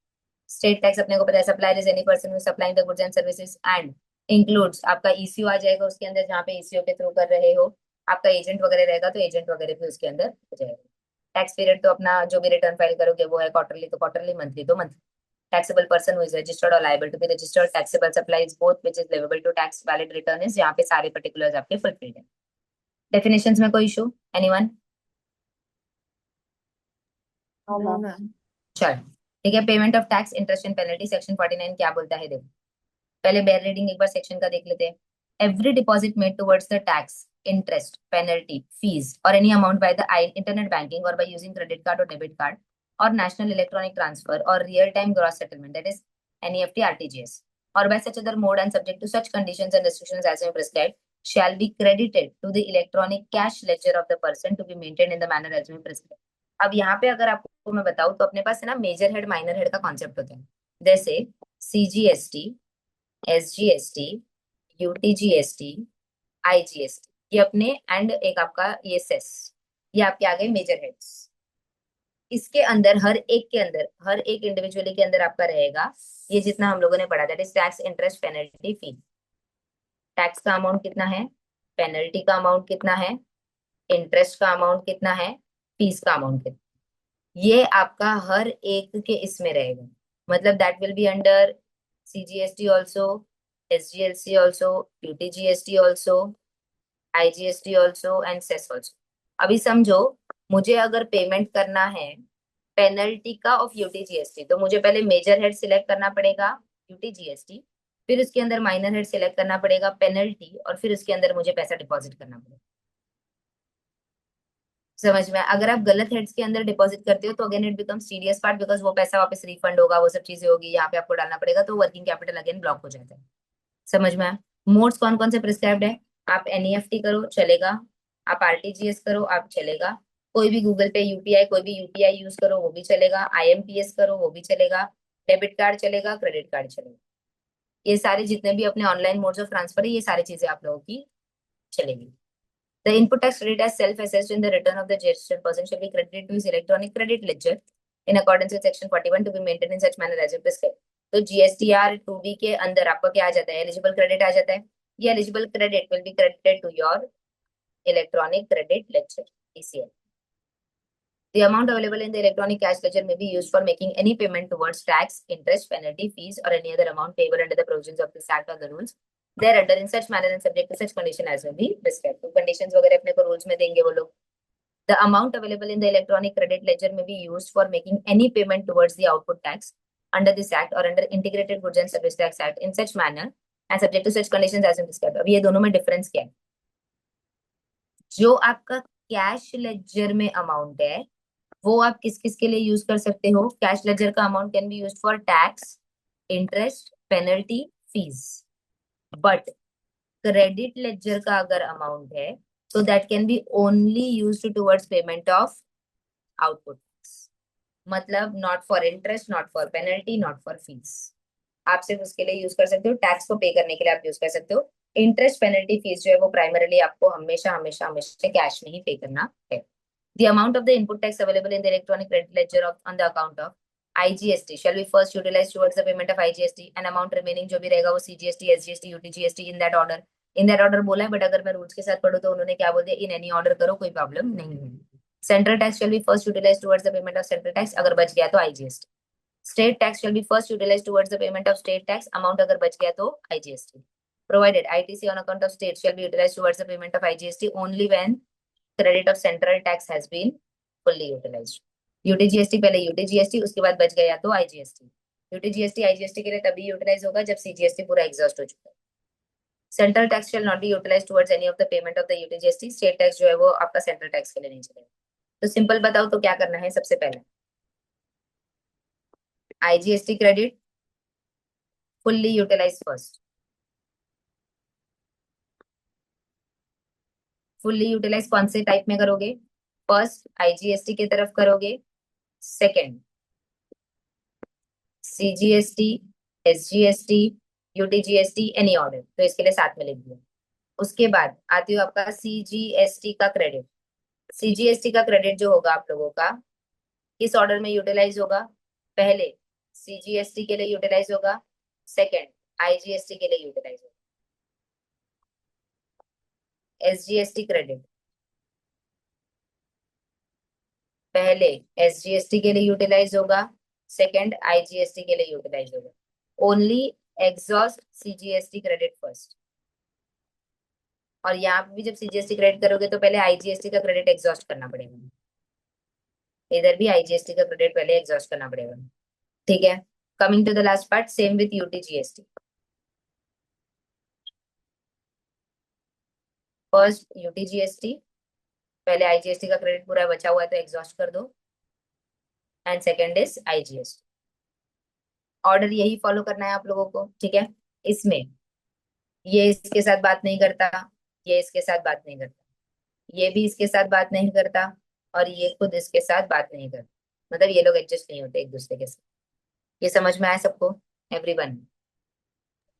State tax अपने को पता है, supplier is any person who supplying the goods and services and includes आपका ईसीओ आ जाएगा उसके अंदर, जहाँ पे ईसीओ के थ्रू कर रहे हो। आपका एजेंट वगैरह रहेगा तो एजेंट वगैरह भी उसके अंदर हो जाएगा। टैक्स पीरियड तो अपना जो भी रिटर्न फाइल करोगे वो है क्वार्टरली तो क्वार्टरली, मंथली तो monthly. Taxable person who is registered और liable to be registered, taxable supplies both which is leviable to tax, valid return is, यहाँ पे सारे पर्टिकुलर्स आपके फुलफिल्ड है। डेफिनेशंस में कोई इशू, एनीवन? हाँ नो मैम। मैम। चल ठीक है, payment of tax, interest and penalty, section 49 क्या बोलता है देखो। पहले बेयर रीडिंग एक बार सेक्शन का देख लेते हैं। Every deposit made towards the tax, interest, penalty, fees और any amount by the internet banking और बाय यूजिंग क्रेडिट कार्ड और डेबिट कार्ड और नेशनल इलेक्ट्रॉनिक ट्रांसफर और real time gross settlement that is NEFT RTGS और by such other mode and subject to such conditions and restrictions as may prescribed shall be credited to the electronic cash ledger of the person to be maintained in the manner as may prescribed। अब यहाँ पे अगर आपको मैं बताऊं तो अपने पास है ना मेजर हेड माइनर हेड का कॉन्सेप्ट होता है। जैसे सीजीएसटी, एसजीएसटी, यूटीजीएसटी, आईजीएसटी, ये अपने एंड एक आपका ये सेस, ये आपके आ गए मेजर हेड्स। इसके अंदर हर एक के अंदर हर एक इंडिविजुअली के अंदर आपका रहेगा ये जितना हम लोगों ने पढ़ा, that is tax, interest, penalty, fee. Tax का अमाउंट कितना है, पेनल्टी का अमाउंट कितना है, इंटरेस्ट का अमाउंट कितना है, फीस का अमाउंट कितना, ये आपका हर एक के इसमें रहेगा। मतलब that will be under CGST also, एसजीएलसी also, UTGST also, IGST also and cess also. अभी समझो, मुझे अगर पेमेंट करना है पेनल्टी का ऑफ यूटीजीएसटी तो मुझे पहले मेजर हेड सिलेक्ट करना पड़ेगा यूटीजीएसटी, फिर उसके अंदर माइनर हेड सिलेक्ट करना पड़ेगा पेनल्टी, और फिर उसके अंदर मुझे पैसा डिपॉजिट करना पड़ेगा। समझ में? अगर आप गलत हेड्स के अंदर डिपॉजिट करते हो तो again it becomes tedious part, because वो पैसा वापस रिफंड होगा, वो सब चीजें होगी, यहाँ पे आपको डालना पड़ेगा, तो वर्किंग कैपिटल अगेन ब्लॉक हो जाता है। समझ में आया? मोड्स कौन कौन से प्रिस्क्राइब्ड है, आप एनईएफटी करो चलेगा, आप आरटीजीएस करो आप चलेगा, कोई भी गूगल पे यूपीआई, कोई भी यूपीआई यूज करो वो भी चलेगा, आईएमपीएस करो वो भी चलेगा, डेबिट कार्ड चलेगा, क्रेडिट कार्ड चलेगा, ये सारे जितने भी अपने ऑनलाइन मोड्स ऑफ ट्रांसफर है ये सारी चीजें आप लोगों की चलेगी। The input tax credit as self-assessed in the return of the registered person shall be credited to his electronic credit ledger in accordance with section 41 to be maintained in such manner as you prescribe। तो GSTR 2B के अंदर आपका क्या आ जाता है, eligible credit आ जाता है। ये eligible credit will be credited to your electronic credit ledger ECL। The amount available in the electronic cash ledger may be used for making any payment towards tax, interest, penalty, fees, or any other amount payable under the provisions of this act or the rules thereunder in such manner and subject to such condition as may be prescribed। तो conditions वगैरह अपने को rules में देंगे वो लोग। The amount available in the electronic credit ledger may be used for making any payment towards the output tax under this act or under Integrated Goods and Service Tax Act in such manner and subject to such conditions as may be prescribed। अब ये दोनों में difference क्या है? जो आपका cash ledger में amount है वो आप किस किस के लिए यूज कर सकते हो? कैश लेजर का amount can be use for tax, interest, penalty, fees. But credit ledger का अगर अमाउंट है तो that can be only used towards payment of output tax. मतलब not for interest, not for penalty, not for fees. आप सिर्फ उसके लिए use कर सकते हो, टैक्स को पे करने के लिए आप यूज कर सकते हो। इंटरेस्ट, पेनल्टी, फीस जो है वो प्राइमरीली आपको हमेशा हमेशा हमेशा कैश में ही पे करना है। The amount of the input tax available in the electronic credit ledger on the account of IGST shall be first utilized towards the payment of IGST. And amount remaining जो भी रहेगा वो CGST, SGST, UTGST in that order. In that order बोला है, but अगर मैं rules के साथ पढ़ूँ तो उन्होंने क्या बोल दिया, इन एनी ऑर्डर करो, कोई प्रॉब्लम नहीं है। Central tax shall be first utilized towards the payment of central tax, अगर बच गया तो IGST। State tax shall be first utilized towards the payment of state tax, amount अगर बच गया तो IGST। Provided ITC on account of state shall be utilized towards the payment of IGST only when credit of central tax has been fully utilized। UTGST पहले UTGST, उसके बाद बच गया तो आईजीएसटी। यूटीजीएसटी आईजीएसटी के लिए तभी यूटिलाइज होगा जब सीजीएसटी पूरा एग्जॉस्ट हो चुका है। Central tax shall not be utilize towards any of the payment of the UTGST. State tax जो है वो आपका सेंट्रल टैक्स के लिए नहीं चलेगा। तो सिंपल बताओ तो क्या करना है? सबसे पहले IGST credit fully utilize first. Fully utilize कौन से टाइप में करोगे? फर्स्ट आईजीएसटी की तरफ करोगे, second CGST, SGST, UTGST, any order, तो इसके लिए साथ में लिख दिया। उसके बाद आती हो आपका सीजीएसटी का क्रेडिट। सीजीएसटी का क्रेडिट जो होगा आप लोगों का किस ऑर्डर में यूटिलाइज होगा? पहले सीजीएसटी के लिए यूटिलाइज होगा, सेकंड आईजीएसटी के लिए यूटिलाइज होगा। एसजीएसटी क्रेडिट पहले एसजीएसटी के लिए यूटिलाइज होगा, सेकंड आईजीएसटी के लिए यूटिलाइज होगा। Only exhaust CGST credit first. और यहाँ पे भी जब सीजीएसटी क्रेडिट करोगे तो पहले आईजीएसटी का क्रेडिट एग्जॉस्ट करना पड़ेगा। इधर भी आईजीएसटी का क्रेडिट पहले एग्जॉस्ट करना पड़ेगा। ठीक है, coming to the last part, same with UTGST. First UTGST, पहले आईजीएसटी का क्रेडिट पूरा बचा हुआ है तो एग्जॉस्ट कर दो, and second is IGST. Order यही फॉलो करना है आप लोगों को, ठीक है? इसमें ये इसके साथ बात नहीं करता, ये इसके साथ बात नहीं करता, ये भी इसके साथ बात नहीं करता, और ये खुद इसके साथ बात नहीं करता। मतलब ये लोग एडजस्ट नहीं होते एक दूसरे के साथ। ये समझ में आया सबको? एवरीवन?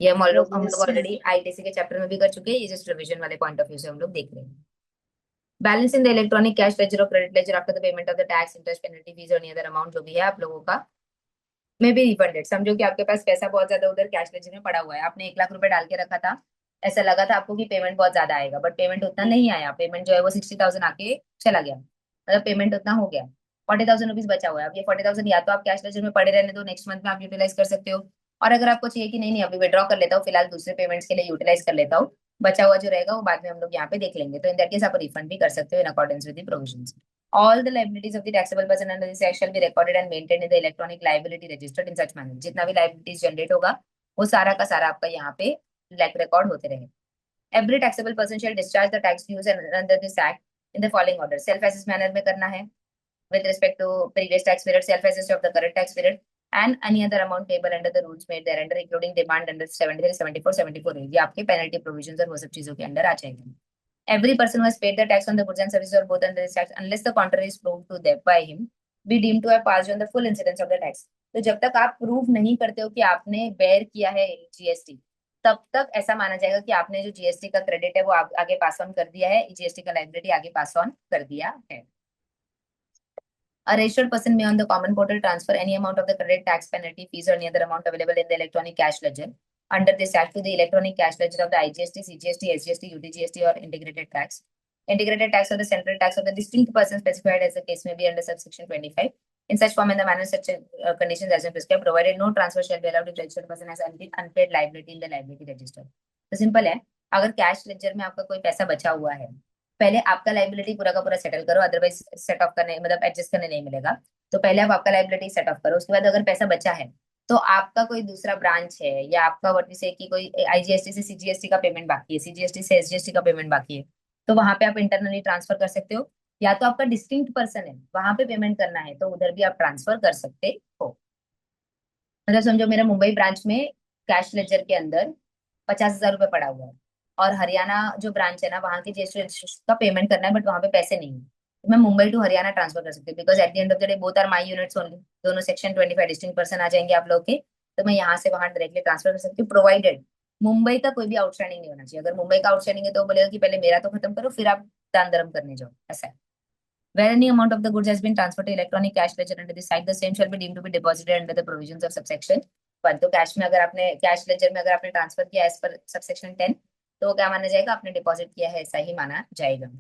ये हम लोग Yes, ऑलरेडी आईटीसी के चैप्टर में भी कर चुके हैं, ये जस्ट रिवीजन वाले पॉइंट ऑफ व्यू से हम लोग देख रहे हैं। Balance in the electronic cash ledger और credit ledger after the payment of the tax, interest, penalty, fees और अदर अमाउंट जो भी है आप लोगों का में भी रिफंडेड। समझो कि आपके पास पैसा बहुत ज्यादा उधर कैश लेजर में पड़ा हुआ है, आपने 1 लाख रुपए डाल के रखा था, ऐसा लगा था आपको कि पेमेंट बहुत ज्यादा आएगा, बट पेमेंट उतना नहीं आया। पेमेंट जो है वो 60,000 आके चला गया, मतलब पेमेंट उतना हो गया, 40,000 रुपीज बचा हुआ है। अब ये 40,000 या तो आप कैश लेजर में पड़े रहने दो, नेक्स्ट मंथ में आप यूटिलाइज कर सकते हो, और अगर आपको चाहिए कि नहीं नहीं अभी विड्रॉ कर लेता हूँ, फिलहाल दूसरे पेमेंट्स के लिए यूटिलाइज कर लेता हूँ, बचा हुआ जो रहेगा वो बाद में हम लोग यहाँ पे देख लेंगे, तो इन दैट केस आप रिफंड भी कर सकते हो in accordance with the provisions. All the liabilities of the taxable person under this act shall be recorded and maintained in the electronic liability registered in such manner। जितना भी liabilities generate होगा वो सारा का सारा आपका यहाँ पे रिकॉर्ड होते रहे। Every taxable person shall discharge the tax dues under this act in the following order। Self assess manner में करना है with respect to previous tax period, self assessed of the current tax period, and any other amount payable under the rules made thereunder, including demand under 73, 74, 74 ये आपके penalty provisions और वो सब चीजों के अंडर आ जाएंगे। Every person who has paid the tax on the goods and services or both under this tax, unless the contrary is proved to them by him, be deemed to have passed on the full incidence of the tax। तो जब तक आप prove नहीं करते हो कि आपने bear किया है जीएसटी, तब तक ऐसा माना जाएगा कि आपने जो जीएसटी का क्रेडिट है वो आगे पास ऑन कर दिया है, जीएसटी का लाइबिलिटी आगे पास ऑन कर दिया है। A registered person may on the common portal transfer any amount of the credit, tax, penalty, fees, or any other amount available in the electronic cash ledger under this act to the electronic cash ledger of the IGST, CGST, SGST, UTGST, or integrated tax. Integrated tax or the central tax of the distinct person specified as the case may be under subsection 25. In such form and the manner such conditions as prescribed, provided no transfer shall be allowed if the registered person has unpaid liability in the liability register। तो simple है, अगर cash ledger में आपका कोई पैसा बचा हुआ है, पहले आपका लाइबिलिटी पूरा का पूरा सेटल करो, अदरवाइज सेट ऑफ करने मतलब एडजस्ट करने नहीं मिलेगा। तो पहले आप आपका लाइबिलिटी सेट ऑफ करो, उसके बाद अगर पैसा बचा है तो आपका कोई दूसरा ब्रांच है या आपका व्हाट से कि कोई आईजीएसटी से सीजीएसटी का पेमेंट बाकी है, सीजीएसटी से एसजीएसटी का पेमेंट बाकी है, तो वहां पे आप इंटरनली ट्रांसफर कर सकते हो, या तो आपका डिस्टिंक्ट पर्सन है वहां पे पेमेंट करना है तो उधर भी आप ट्रांसफर कर सकते हो। मतलब समझो मेरा मुंबई ब्रांच में कैश लेजर के अंदर 50,000 रुपये पड़ा हुआ है, और हरियाणा जो ब्रांच है ना वहां के जीएसटी का पेमेंट करना है, बट वहां पे पैसे नहीं है, तो मैं मुंबई टू हरियाणा ट्रांसफर कर सकती हूँ, because at the end of the day both are my units only. दोनों सेक्शन 25 डिस्टिंक्ट पर्सन आ जाएंगे आप लोग के, तो मैं यहाँ से वहां डायरेक्टली ट्रांसफर कर सकती हूँ, प्रोवाइडेड मुंबई का कोई भी आउटस्टैंडिंग नहीं होना चाहिए। अगर मुंबई का आउटस्टैंडिंग है तो वो बोलेगा कि पहले मेरा तो खत्म करो फिर आप दान धर्म करने जाओ, ऐसा है। Where any amount of the goods has been transferred to electronic cash ledger under the site, the same shall be deemed to be deposited under the provisions of subsection 1। तो कैश में अगर आपने कैश लेजर में अगर आपने transfer किया as per subsection 10, तो वो क्या माना जाएगा, आपने डिपॉजिट किया है ऐसा ही माना जाएगा।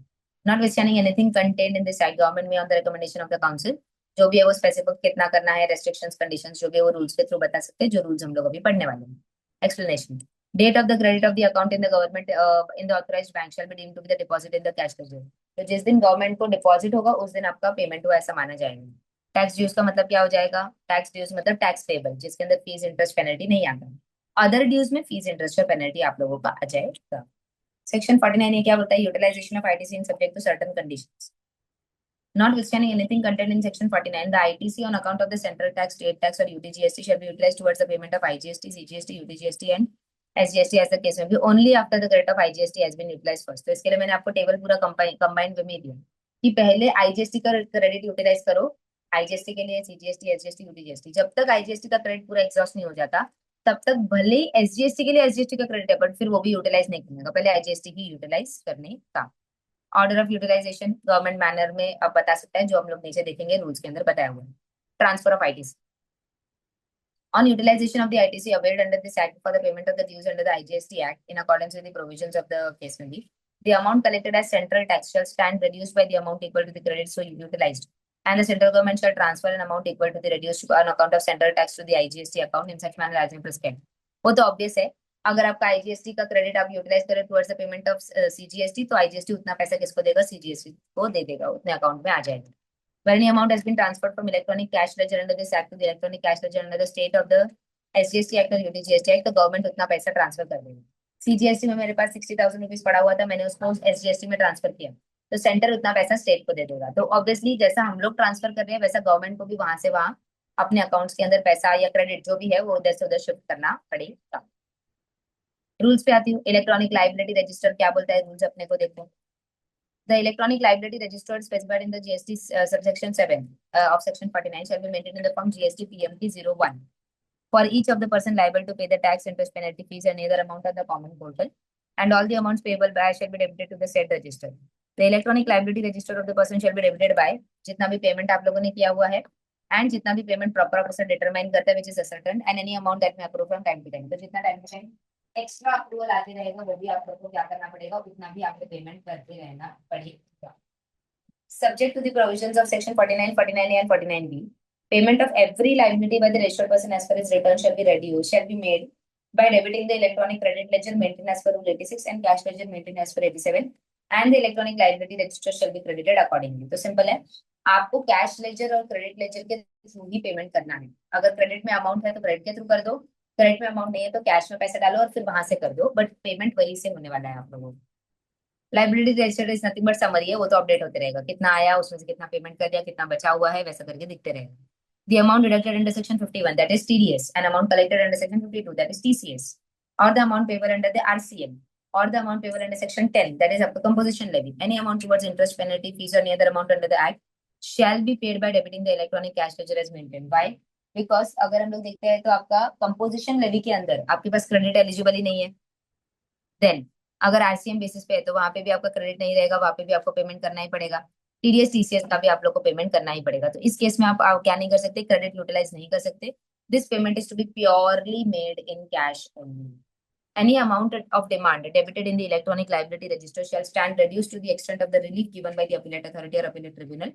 Notwithstanding anything contained in this act, government may on the recommendation of the council, जो भी है वो स्पेसिफिक कितना करना है, रेस्ट्रिक्शंस कंडीशंस जो भी है वो रूल्स के थ्रू बता सकते हैं, जो रूल्स हम लोग अभी पढ़ने वाले हैं। Explanation. Date of the credit of the account in the government in the authorized bank shall be deemed to be the deposit in the cash ledger. तो जिस दिन गवर्नमेंट को डिपॉजिट होगा उस दिन आपका पेमेंट हुआ ऐसा माना जाएगा। टैक्स ड्यूज का मतलब क्या हो जाएगा, टैक्स ड्यूज मतलब टैक्स पेबल जिसके अंदर फीस इंटरेस्ट पेनल्टी नहीं आता। अदर ड्यूज में फीस इंटरेस्ट और पेनल्टी आप लोगों का आ जाएगा। सेक्शन 49 ये क्या बोलता है, utilization of ITC in subject to certain conditions. Notwithstanding anything contained in Section 49, the ITC on account of the central tax, state tax, or UTGST shall be utilized towards the payment of IGST, CGST, UTGST, and SGST as the case may be, only after the credit of IGST has been utilized first। तो इसके लिए मैंने आपको table पूरा combined वे में दिया कि पहले आईजीएसटी का क्रेडिट यूटिलाइज करो, आईजीएसटी के लिए सीजीएसटी, एसजीएसटी, यूटीजीएसटी। जब तक आईजीएसटी का क्रेडिट पूरा एग्जॉस्ट नहीं हो जाता तब तक भले ही एसजीएसटी के लिए एसजीएसटी का क्रेडिट है, बट फिर वो भी यूटिलाइज नहीं करने का, पहले आईजीएसटी ही यूटिलाइज करने का। Order of utilization government manner में अब बता सकता है, जो हम लोग नीचे देखेंगे रूल्स के अंदर बताया हुआ है। Transfer of ITC. On utilization of the ITC availed under this Act for the payment of the dues under the IGST Act in accordance with the provisions of the case may be, the amount collected as central tax shall stand reduced by the amount equal to the credit so utilized, and the central government shall transfer an amount equal to the reduced on account of central tax to the IGST account in such manner as may prescribed। वो तो obvious है, अगर आपका IGST का credit आप utilise करें towards the payment of CGST, तो IGST उतना पैसा किसको देगा, सीजीएसटी को दे देगा, उतने अकाउंट में आ जाएगा। When any amount has been transferred from electronic cash ledger under this act to the electronic cash ledger under the state of the SGST Act और UTGST Act, तो गवर्नमेंट उतना पैसा ट्रांसफर कर देगी। सीजीएसटी में मेरे पास 60,000 रुपीज पड़ा हुआ था, मैंने उसको एसजीएसटी में ट्रांसफर किया, तो सेंटर उतना पैसा स्टेट को दे देगा। तो ऑब्वियसली जैसा हम लोग ट्रांसफर कर रहे हैं वैसा गवर्नमेंट को भी वहां से वहां अपने अकाउंट्स के अंदर पैसा या क्रेडिट जो भी है वो उधर से उधर शिफ्ट करना पड़ेगा। रूल्स पे आती हूँ। इलेक्ट्रॉनिक लाइबिलिटी रजिस्टर क्या बोलता है, रूल्स अपने को देखो। The electronic liability registered specified in the GST subsection 7 of section 49 shall be maintained in the form GST PMT 01 for each of the person liable to pay the tax, interest, penalty, fees, and other amount on the common portal, and all the amounts payable by shall be debited to the said register। The electronic liability register of the person shall be debited by जितना भी payment आप लोगों ने किया हुआ है, and जितना भी पेमेंट प्रॉपर पर्सन डिटरमाइन करता है which is ascertain, and any amount that may approve from time to time. तो जितना time to time extra approval आते रहेगा वो भी आप लोग को क्या करना पड़ेगा, उतना भी आपको पेमेंट करते रहना पड़ेगा। Subject to the provisions of section 49, 49A and 49B, payment of every liability by the registered person as per his return shall be reduced, shall be made by debiting the electronic credit ledger maintained as per Rule 86 and cash ledger maintained as per 87, and the electronic liability register shall be credited accordingly। तो simple है, आपको cash ledger और credit laser के through ही payment करना है। अगर credit में amount है तो क्रेडिट के थ्रू कर दो, क्रेडिट में अमाउंट नहीं है तो कैश में पैसे डालो और फिर वहां से कर दो, बट पेमेंट वही से होने वाला है आप लोगों को। Liability register is nothing but summary है, वो तो अपडेट होते रहेगा, कितना आया उसमें से कितना पेमेंट कर दिया, कितना बचा हुआ है वैसा करके दिखते रहेगा। The amount deducted under section 51 that is TDS and amount collected under section 52 that is TCS, or the amount payable under the RCM, or the amount payable under section 10 that is up to composition levy, any amount towards interest, penalty, fees or any other amount under the act shall be paid by debiting the electronic cash ledger as maintained। Why? Because अगर हम लोग देखते हैं तो आपका composition levy के अंदर आपके पास क्रेडिट एलिजिबल ही नहीं है, देन अगर आरसीएम बेसिस पे है तो वहां पे भी आपका क्रेडिट नहीं रहेगा, वहां पे भी आपको पेमेंट करना ही पड़ेगा। टीडीएस टीसीएस का भी आप लोग को पेमेंट करना ही पड़ेगा। तो इस केस में आप क्या नहीं कर सकते, क्रेडिट यूटिलाइज नहीं कर सकते। This payment is to be purely made in cash only. Any amount of demand debited in the electronic liability register shall stand reduced to the extent of the relief given by the appellate authority or appellate tribunal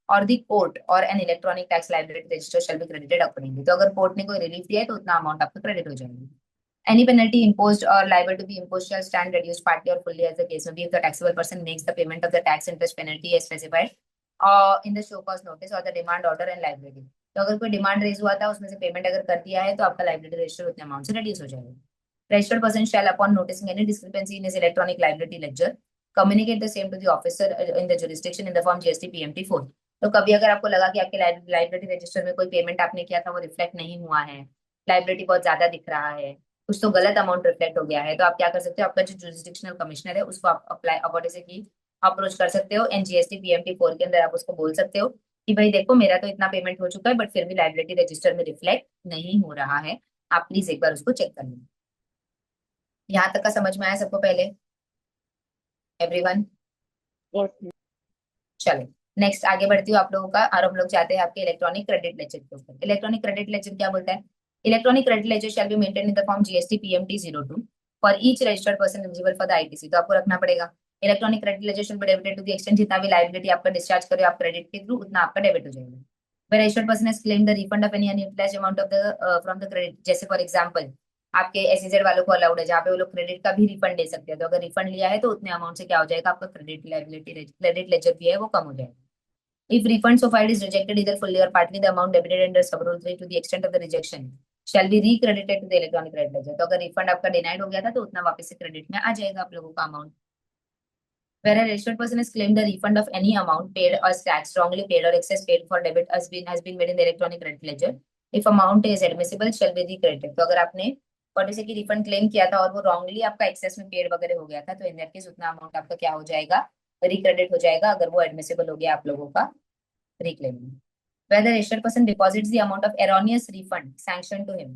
or the court, or an electronic tax liability register shall be credited accordingly। तो अगर court ने कोई relief दिया है तो उतना amount आपको credit हो जाएगी। Any penalty imposed or liable to be imposed shall stand reduced partly or fully as the case may be if the taxable person makes the payment of the tax, interest, penalty as specified in the show cause notice or the demand order and liability। तो अगर कोई demand raise हुआ था उसमें से payment अगर कर दिया है तो आपका लाइबिलिटी रजिस्टर उतने अमाउंट से रिड्यूस हो जाएगा। Registered person shall upon noticing any discrepancy in his electronic liability ledger communicate the same to the officer in the jurisdiction in the form GST PMT 4। तो कभी अगर आपको लगा कि आपके लाइबिलिटी रजिस्टर में कोई पेमेंट आपने किया था वो रिफ्लेक्ट नहीं हुआ है, लाइबिलिटी बहुत ज्यादा दिख रहा है, कुछ तो गलत अमाउंट रिफ्लेक्ट हो गया है, तो आप क्या कर सकते हो, आपका जो जुरिस्डिक्शनल कमिश्नर है उसको आप अप्लाई अकॉर्डिंग से की अप्रोच कर सकते हो, एनजीएसटी पीएमटी 4 के अंदर आप उसको बोल सकते हो कि भाई देखो मेरा तो इतना पेमेंट हो चुका है बट फिर भी लाइबिलिटी रजिस्टर में रिफ्लेक्ट नहीं हो रहा है, आप प्लीज एक बार उसको चेक कर लो। यहाँ तक का समझ में आया सबको पहले, एवरीवन? Yes. चलो, नेक्स्ट आगे बढ़ती हूँ आप लोगों का, और हम लोग जाते हैं आपके इलेक्ट्रॉनिक क्रेडिट लेजर के ऊपर। इलेक्ट्रॉनिक क्रेडिट लेजर क्या बोलता है? Electronic credit ledger shall be maintain in the form GST PMT 02 for each registered person eligible for the ITC. तो आपको रखना पड़ेगा electronic credit ledger should be debited to the extent, जितना भी liability आपका डिस्चार्ज करो आप क्रेडिट के थ्रू उतना आपका डेबिट हो जाएगा। Where registered person has claimed the refund of any unutilized amount of the from the credit, जैसे फॉर एग्जांपल आपके एसईजेड वालों को अलाउड है जहाँ पे वो लोग क्रेडिट का भी रिफंड ले सकते हैं, तो अगर रिफंड लिया है तो उतने अमाउंट से क्या हो जाएगा, आपका क्रेडिट लायबिलिटी क्रेडिट लेजर भी है वो कम हो जाएगा। If refund so filed is rejected either fully or partly, the amount debited under sub-rule 3 to the extent of the rejection shall be recredited to the electronic credit ledger। तो अगर refund आपका denied हो गया था तो उतना वापस से क्रेडिट में आ जाएगा आप लोगों का amount. Where a registered person has claimed the refund of any amount paid or tax wrongly paid or excess paid for debit has been made in the electronic credit ledger, if amount is admissible shall be recredited। तो अगर आपने जैसे कि refund claim किया था और वो wrongly आपका एक्सेस में पेड वगैरह हो गया था तो इन दैट केस उतना अमाउंट आपका क्या हो जाएगा, रिक्रेडिट हो जाएगा, अगर वो एडमिसिबल हो गया आप लोगों का reclaim। Where the registered person deposits the amount of erroneous refund sanctioned to him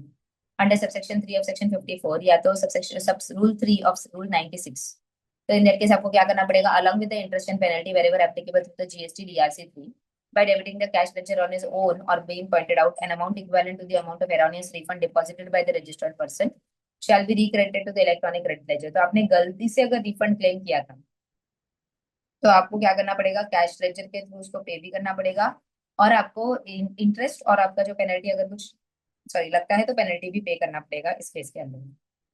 under subsection 3 of section 54 या तो subsection sub rule 3 of rule 96, तो इन दैट केस आपको क्या करना पड़ेगा, along with the interest and penalty wherever applicable through the GST DRC 3 by debiting the cash ledger on his own or being pointed out an amount equivalent to the amount of erroneous refund deposited by the registered person shall be recredited to the electronic credit ledger। तो आपने गलती से अगर refund claim किया था तो आपको क्या करना पड़ेगा, कैश लेजर के थ्रू उसको पे भी करना पड़ेगा, और आपको इंटरेस्ट और आपका जो पेनल्टी अगर कुछ सॉरी लगता है तो पेनल्टी भी पे करना पड़ेगा इस केस के अंदर।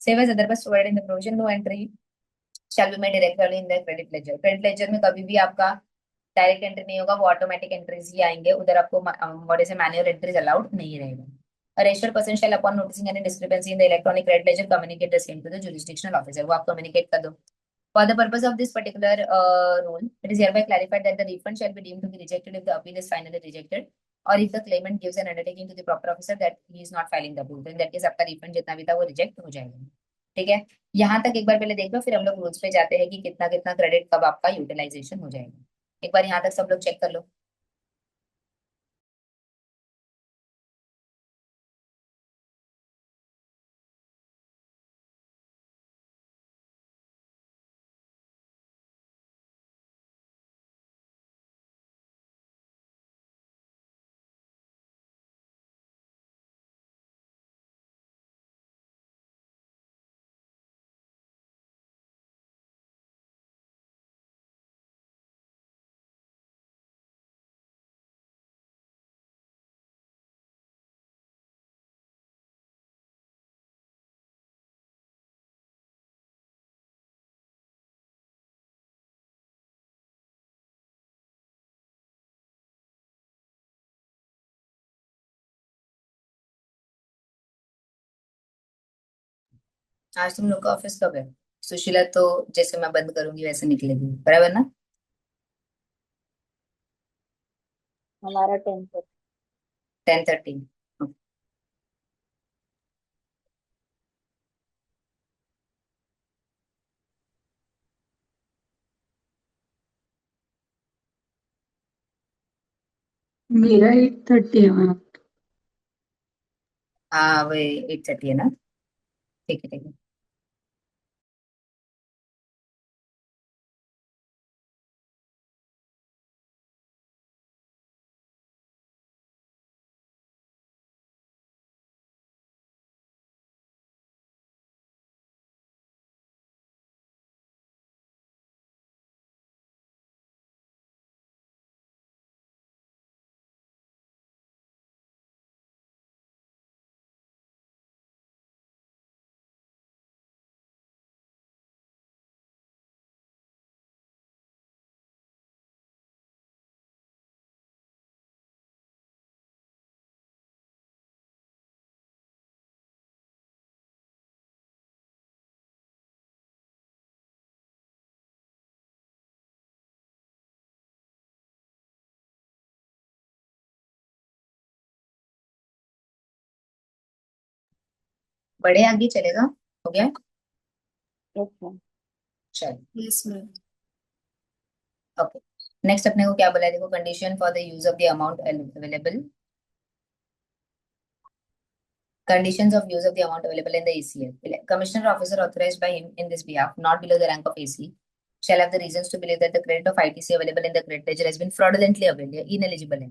Save as otherwise provided in the provision, no entry shall be made directly in the credit ledger. Credit ledger में कभी भी आपका डायरेक्ट एंट्री नहीं होगा, वो ऑटोमेटिक एंट्रीज ही आएंगे, उधर आपको बड़े से मैन्युअल एंट्रीज अलाउड नहीं रहेगा। A registered person shall upon noticing any discrepancy in the electronic credit ledger communicate the same to the jurisdictional officer। वो आप कम्युनिकेट कर दो। For the purpose of this particular rule, it is hereby clarified that the refund shall be deemed to be rejected if the appeal is finally rejected, or if the claimant gives an undertaking to the proper officer that he is not filing the appeal। तो in that case आपका refund जितना भी था वो reject हो जाएगा। ठीक है, यहाँ तक एक बार पहले देख लो, फिर हम लोग रूल्स पे जाते हैं कि कितना कितना क्रेडिट कब आपका यूटिलाइजेशन हो जाएगा। एक बार यहाँ तक सब लोग चेक कर लो। आज तुम लोग का ऑफिस कब है? सुशीला तो जैसे मैं बंद करूंगी वैसे निकलेगी, बराबर ना? हमारा 10 है। 10:30। मेरा 8:30 है मैम। हाँ वही 8:30 है ना, ठीक है ठीक है। बढ़े आगे, चलेगा? हो गया? Yes ma'am. चलो, यस मैम। ओके। नेक्स्ट अपने को क्या बोला है, देखो, condition for the use of the amount available, conditions of use of the amount available in the ACL. Commissioner or officer authorized by him in this behalf, not below the rank of AC, shall have the reasons to believe that the credit of ITC available in the credit ledger has been fraudulently availed या ineligible है।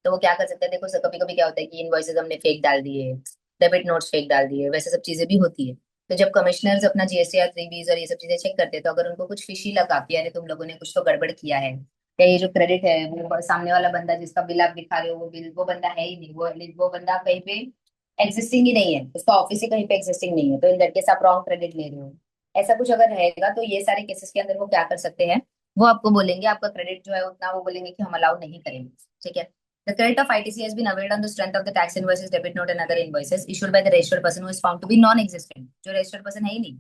तो वो क्या कर सकते हैं, देखो कभी कभी क्या होता है कि इनवॉइसेस हमने फेक डाल दिए, डेबिट नोट्स फेक डाल दिए, वैसे सब चीजें भी होती है। तो जब कमिश्नर्स अपना जीएसटी या 3Bs और ये सब चीजें चेक करते हैं, तो अगर उनको कुछ फिशी लगा कि अरे तुम लोगों ने कुछ तो गड़बड़ किया है, या ये जो क्रेडिट है वो सामने वाला बंदा जिसका बिल आप दिखा रहे हो वो बिल वो बंदा है ही नहीं, वो बंदा कहीं पे एग्जिस्टिंग ही नहीं है, उसका ऑफिस ही कहीं पे एग्जिस्टिंग नहीं है, तो इन दैट केस आप रॉन्ग क्रेडिट ले रहे हो। ऐसा कुछ अगर रहेगा तो ये सारे केसेस के अंदर वो क्या कर सकते हैं, वो आपको बोलेंगे आपका क्रेडिट जो है उतना, वो बोलेंगे कि हम अलाउ नहीं करेंगे। ठीक है। The credit of ITC has been availed on the strength of the tax invoices, debit note and other invoices issued by the registered person who is found to be non-existent, जो registered person है ही नहीं,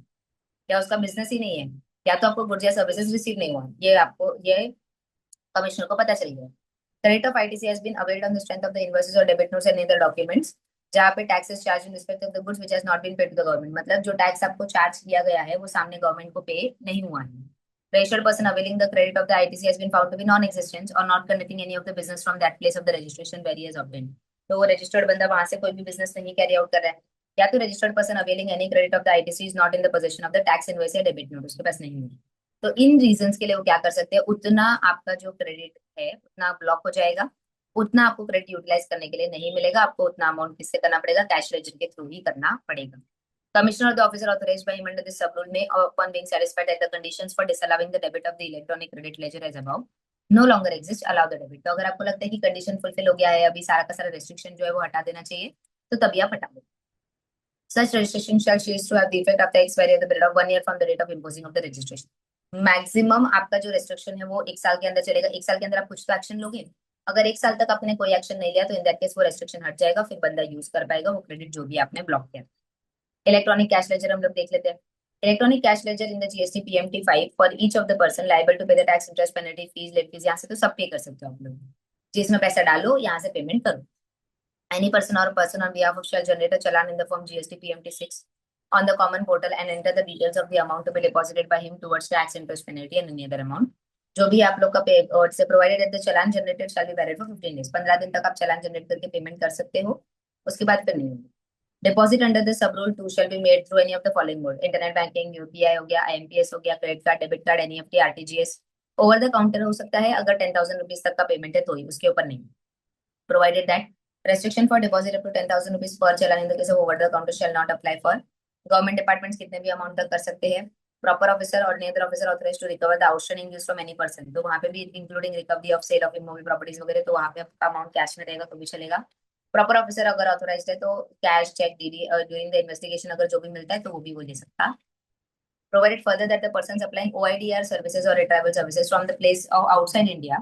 या उसका business ही नहीं है, या तो आपको गुड्स या सर्विसेज रिसीव नहीं हुआ, ये आपको ये कमिश्नर को पता चल गया। Credit of ITC has been availed on the strength of the invoices और debit notes and other documents जहाँ पे taxes charged in respect of the goods which has not been paid to the government, मतलब जो tax आपको charge किया गया है वो सामने गवर्नमेंट को पे नहीं हुआ है। Registered person availing the credit of the ITC has been found to be non-existent or not conducting any of the business from that place of the registration where he has obtained. तो वो registered बंदा वहां से कोई भी business नहीं carry out कर रहा है, या तो registered person availing any credit of the ITC is not in the position of the tax invoice या डेबिट नोट, उसके पास नहीं है। तो इन रीजंस के लिए वो क्या कर सकते हैं, उतना आपका जो क्रेडिट है उतना ब्लॉक हो जाएगा, उतना आपको क्रेडिट यूटिलाइज करने के लिए नहीं मिलेगा, आपको उतना अमाउंट किससे करना पड़ेगा, कैश लेजर के थ्रू ही करना पड़ेगा। Commissioner or the officer authorized by him under this sub-rule may, upon being satisfied that the conditions for disallowing the debit of the electronic credit ledger as above no longer exist, allow the debit। तो अगर आपको लगता है कि condition fulfil हो गया है, अभी सारा का सारा रेस्ट्रिक्शन जो है वो हटा देना चाहिए, तो तभी आप हटा दो। Such registration shall cease to have the effect after expiry of the period of 1 year from the date of imposing of the registration। Maximum आपका जो रेस्ट्रिक्शन है वो 1 साल के अंदर चलेगा, 1 साल के अंदर आप कुछ तो एक्शन लोगे। अगर 1 साल तक आपने कोई एक्शन नहीं लिया तो इन दैट केस वो रेस्ट्रिक्शन हट जाएगा, फिर बंदा यूज कर पाएगा वो क्रेडिट जो भी आपने ब्लॉक किया। इलेक्ट्रॉनिक कैश लेजर हम लोग देख लेते हैं। Electronic cash ledger in the GST PMT 5 for each of the person liable to pay the tax interest penalty fees late fees, यहाँ से तो सब पे कर सकते हो आप लोग, जिसमें पैसा डालो यहाँ से पेमेंट करो। Any person on behalf of shall generate a challan in the form GST PMT 6 on the common portal and enter the details of the amount to be deposited by him towards tax interest penalty and any other amount। जो भी आप लोग का पे और से provided at the challan generated shall be valid for 15 days, 15 दिन तक आप चालान जनरेट करके पेमेंट कर सकते हो, उसके बाद फिर नहीं होगी। Deposit under the sub rule 2 shell be made through any of the following mode, internet banking, UPI हो गया, आईएमपीएस हो गया, credit card, debit card, NEFT, RTGS. Over the counter हो सकता है अगर 10,000 रुपीज तक का पेमेंट है तो ही, उसके ऊपर नहीं। Provided that restriction for deposit up to 10,000 rupees per challan in the case of over the counter shall not apply for government departments, कितने भी अमाउंट तक कर सकते हैं। प्रॉपर ऑफिसर और any other officer authorized to recover the outstanding dues from any person, तो वहां पे भी including recovery of sale of immovable properties वगैरह, तो वहां पे आपका अमाउंट कैश में रहेगा तो भी चलेगा। प्रॉपर ऑफिसर अगर ऑथोराइज्ड है तो cash cheque DD during the investigation अगर जो भी मिलता है तो वो भी वो ले सकता। Provided further that the person supplying OIDR services or retrieval services from the place of outside India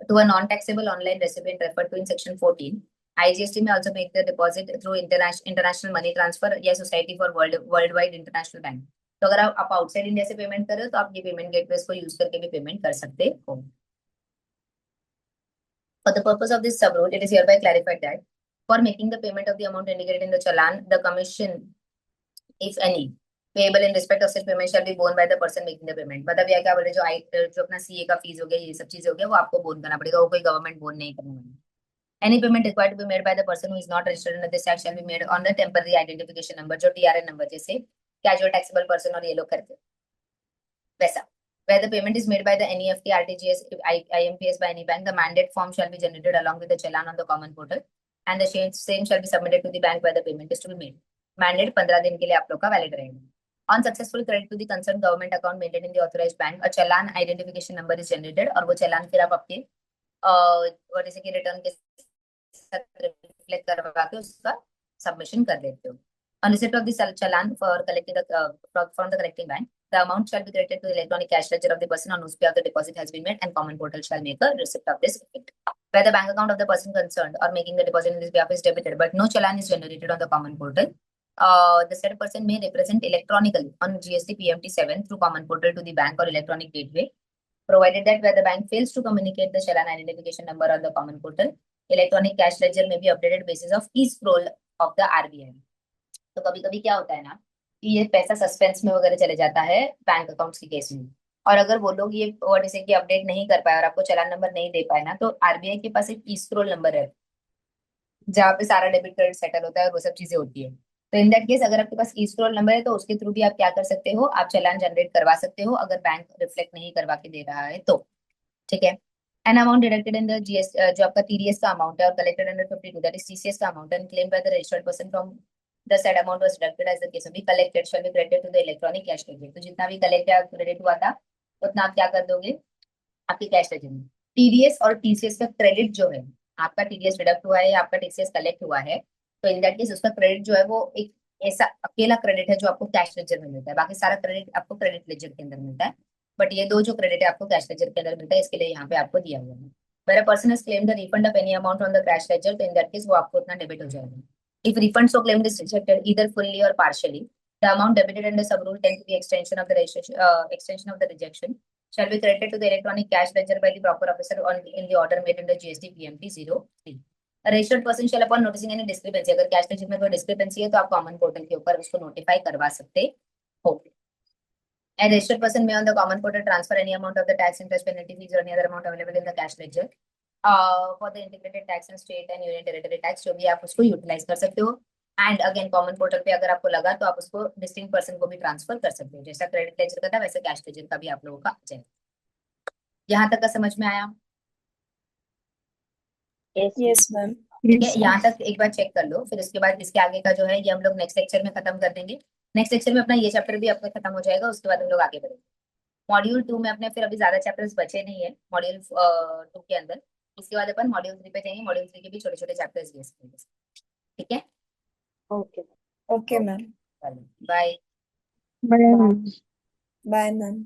to a non-taxable online recipient referred to in section 14, IGST may also make the deposit through international money transfer या society for worldwide international bank। तो अगर आप outside India से payment कर रहे हो तो आप ये पेमेंट गेटवेज को यूज करके भी पेमेंट कर सकते हो। For the purpose of this sub rule, it is hereby clarified that for making the payment of the amount indicated in the challan, the commission, if any, payable in respect of such payment shall be borne by the person making the payment। मतलब यह क्या बोल रहे, जो अपना CA का fees हो गया, ये सब चीजें हो गया, वो आपको बोन करना पड़ेगा, वो कोई गवर्नमेंट बोन नहीं करने वाली। Any payment required to be made by the person who is not registered under this act shall be made on the temporary identification number, जो TRN number, जैसे कैजुअल टैक्सेबल पर्सन और ये लोग करते वैसा। Where the payment is made by the NEFT, RTGS, IMPS by any bank, the mandate form shall be generated along with the challan on the common portal, and the same shall be submitted to the bank where the payment is to be made। Mandate 15 दिन के लिए आप लोग का valid रहेगा। On successful credit to the concerned government account maintained in the authorized bank, a challan identification number is generated, और वो challan फिर आप आपके जैसे कि रिटर्न के साथ रिफ्लेक्ट करवा के उसका सबमिशन कर देते हो। On receipt of the challan for collecting from the collecting bank, the amount shall be credited to the electronic cash ledger of the person on whose behalf the deposit has been made, and common portal shall make a receipt of this effect। Where the bank account of the person concerned or making the deposit in this behalf is debited, but no challan is generated on the common portal, the said person may represent electronically on GST PMT 7 through common portal to the bank or electronic gateway, provided that where the bank fails to communicate the challan identification number on the common portal, electronic cash ledger may be updated basis of e-scroll of the RBI। तो कभी कभी क्या होता है ना कि ये पैसा सस्पेंस में वगैरह चले जाता है बैंक अकाउंट्स के केस में। और अगर वो लोग ये व्हाट इज कि अपडेट नहीं कर पाए और आपको चालान नंबर नहीं दे पाए ना, तो आरबीआई के पास एक ई स्क्रोल नंबर है जहाँ पे सारा डेबिट क्रेडिट सेटल होता है और वो सब चीजें होती है। तो इन दैट केस अगर आपके पास ई स्क्रोल नंबर है तो उसके थ्रू भी आप क्या कर सकते हो, आप चालान जनरेट करवा सकते हो अगर बैंक रिफ्लेक्ट नहीं करवा के दे रहा है तो। ठीक है। An amount deducted in the GS, जो आपका टीडीएस का अमाउंट है और collected under 52 that is TCS का amount and claim by the registered person from the said amount was deducted as the case be collected shall be credited to the electronic cash credit. तो जितना भी collect या credit हुआ था उतना आप क्या कर दोगे आपकी कैश लेजर में। टीडीएस और टीसीएस का क्रेडिट जो है, आपका टीडीएस डिडक्ट हुआ है या आपका टीसीएस कलेक्ट हुआ है, तो इन दैट केस उसका क्रेडिट जो है वो एक ऐसा अकेला क्रेडिट है जो आपको कैश लेजर में मिलता है, बाकी सारा क्रेडिट आपको क्रेडिट लेजर के अंदर मिलता है। बट ये दो जो क्रेडिट है आपको कैश लेजर के अंदर मिलता है, इसके लिए यहाँ पे आपको दिया हुआ है। Where a person has claimed the refund of any amount on the cash ledger, तो इन दैट केस वो आपको उतना डेबिट हो जाएगा। If refund so claimed is rejected either fully or partially, the amount debited under sub rule 10 to be extension of the registration, extension of the rejection shall be credited to the electronic cash ledger by the proper officer in the order made under GST PMT 03। A registered person shall upon noticing any discrepancy, अगर cash ledger में कोई discrepancy है तो आप common portal के ऊपर उसको notify करवा सकते हो। A registered person may on the common portal transfer any amount of the tax, interest, penalty, fees or any other amount available in the cash ledger for the integrated tax and state and union territory tax, जो भी आप उसको utilise कर सकते हो। And again common portal पे अगर आपको लगा तो आप उसको डिस्टिंक्ट पर्सन को भी ट्रांसफर कर सकते हो, जैसा क्रेडिट लेजर का था वैसे कैश लेजर का भी आप लोगों का आ जाएगा। यहाँ तक का समझ में आया? Yes, yes ma'am. ठीक है, Yes. यहाँ तक एक बार चेक कर लो, फिर उसके बाद इसके आगे का जो है ये हम लोग नेक्स्ट लेक्चर में खत्म कर देंगे। नेक्स्ट लेक्चर में अपना ये चैप्टर भी अपना खत्म हो जाएगा, उसके बाद हम लोग आगे बढ़ेंगे। मॉड्यूल 2 में अपने फिर अभी ज्यादा चैप्टर्स बचे नहीं है मॉड्यूल 2 के अंदर। इसके बाद अपन मॉड्यूल 3 पे जाएंगे, मॉड्यूल 3 के भी छोटे छोटे चैप्टर्स ले सकेंगे। ठीक है, okay. Okay ma'am. Bye. Bye. Bye ma'am.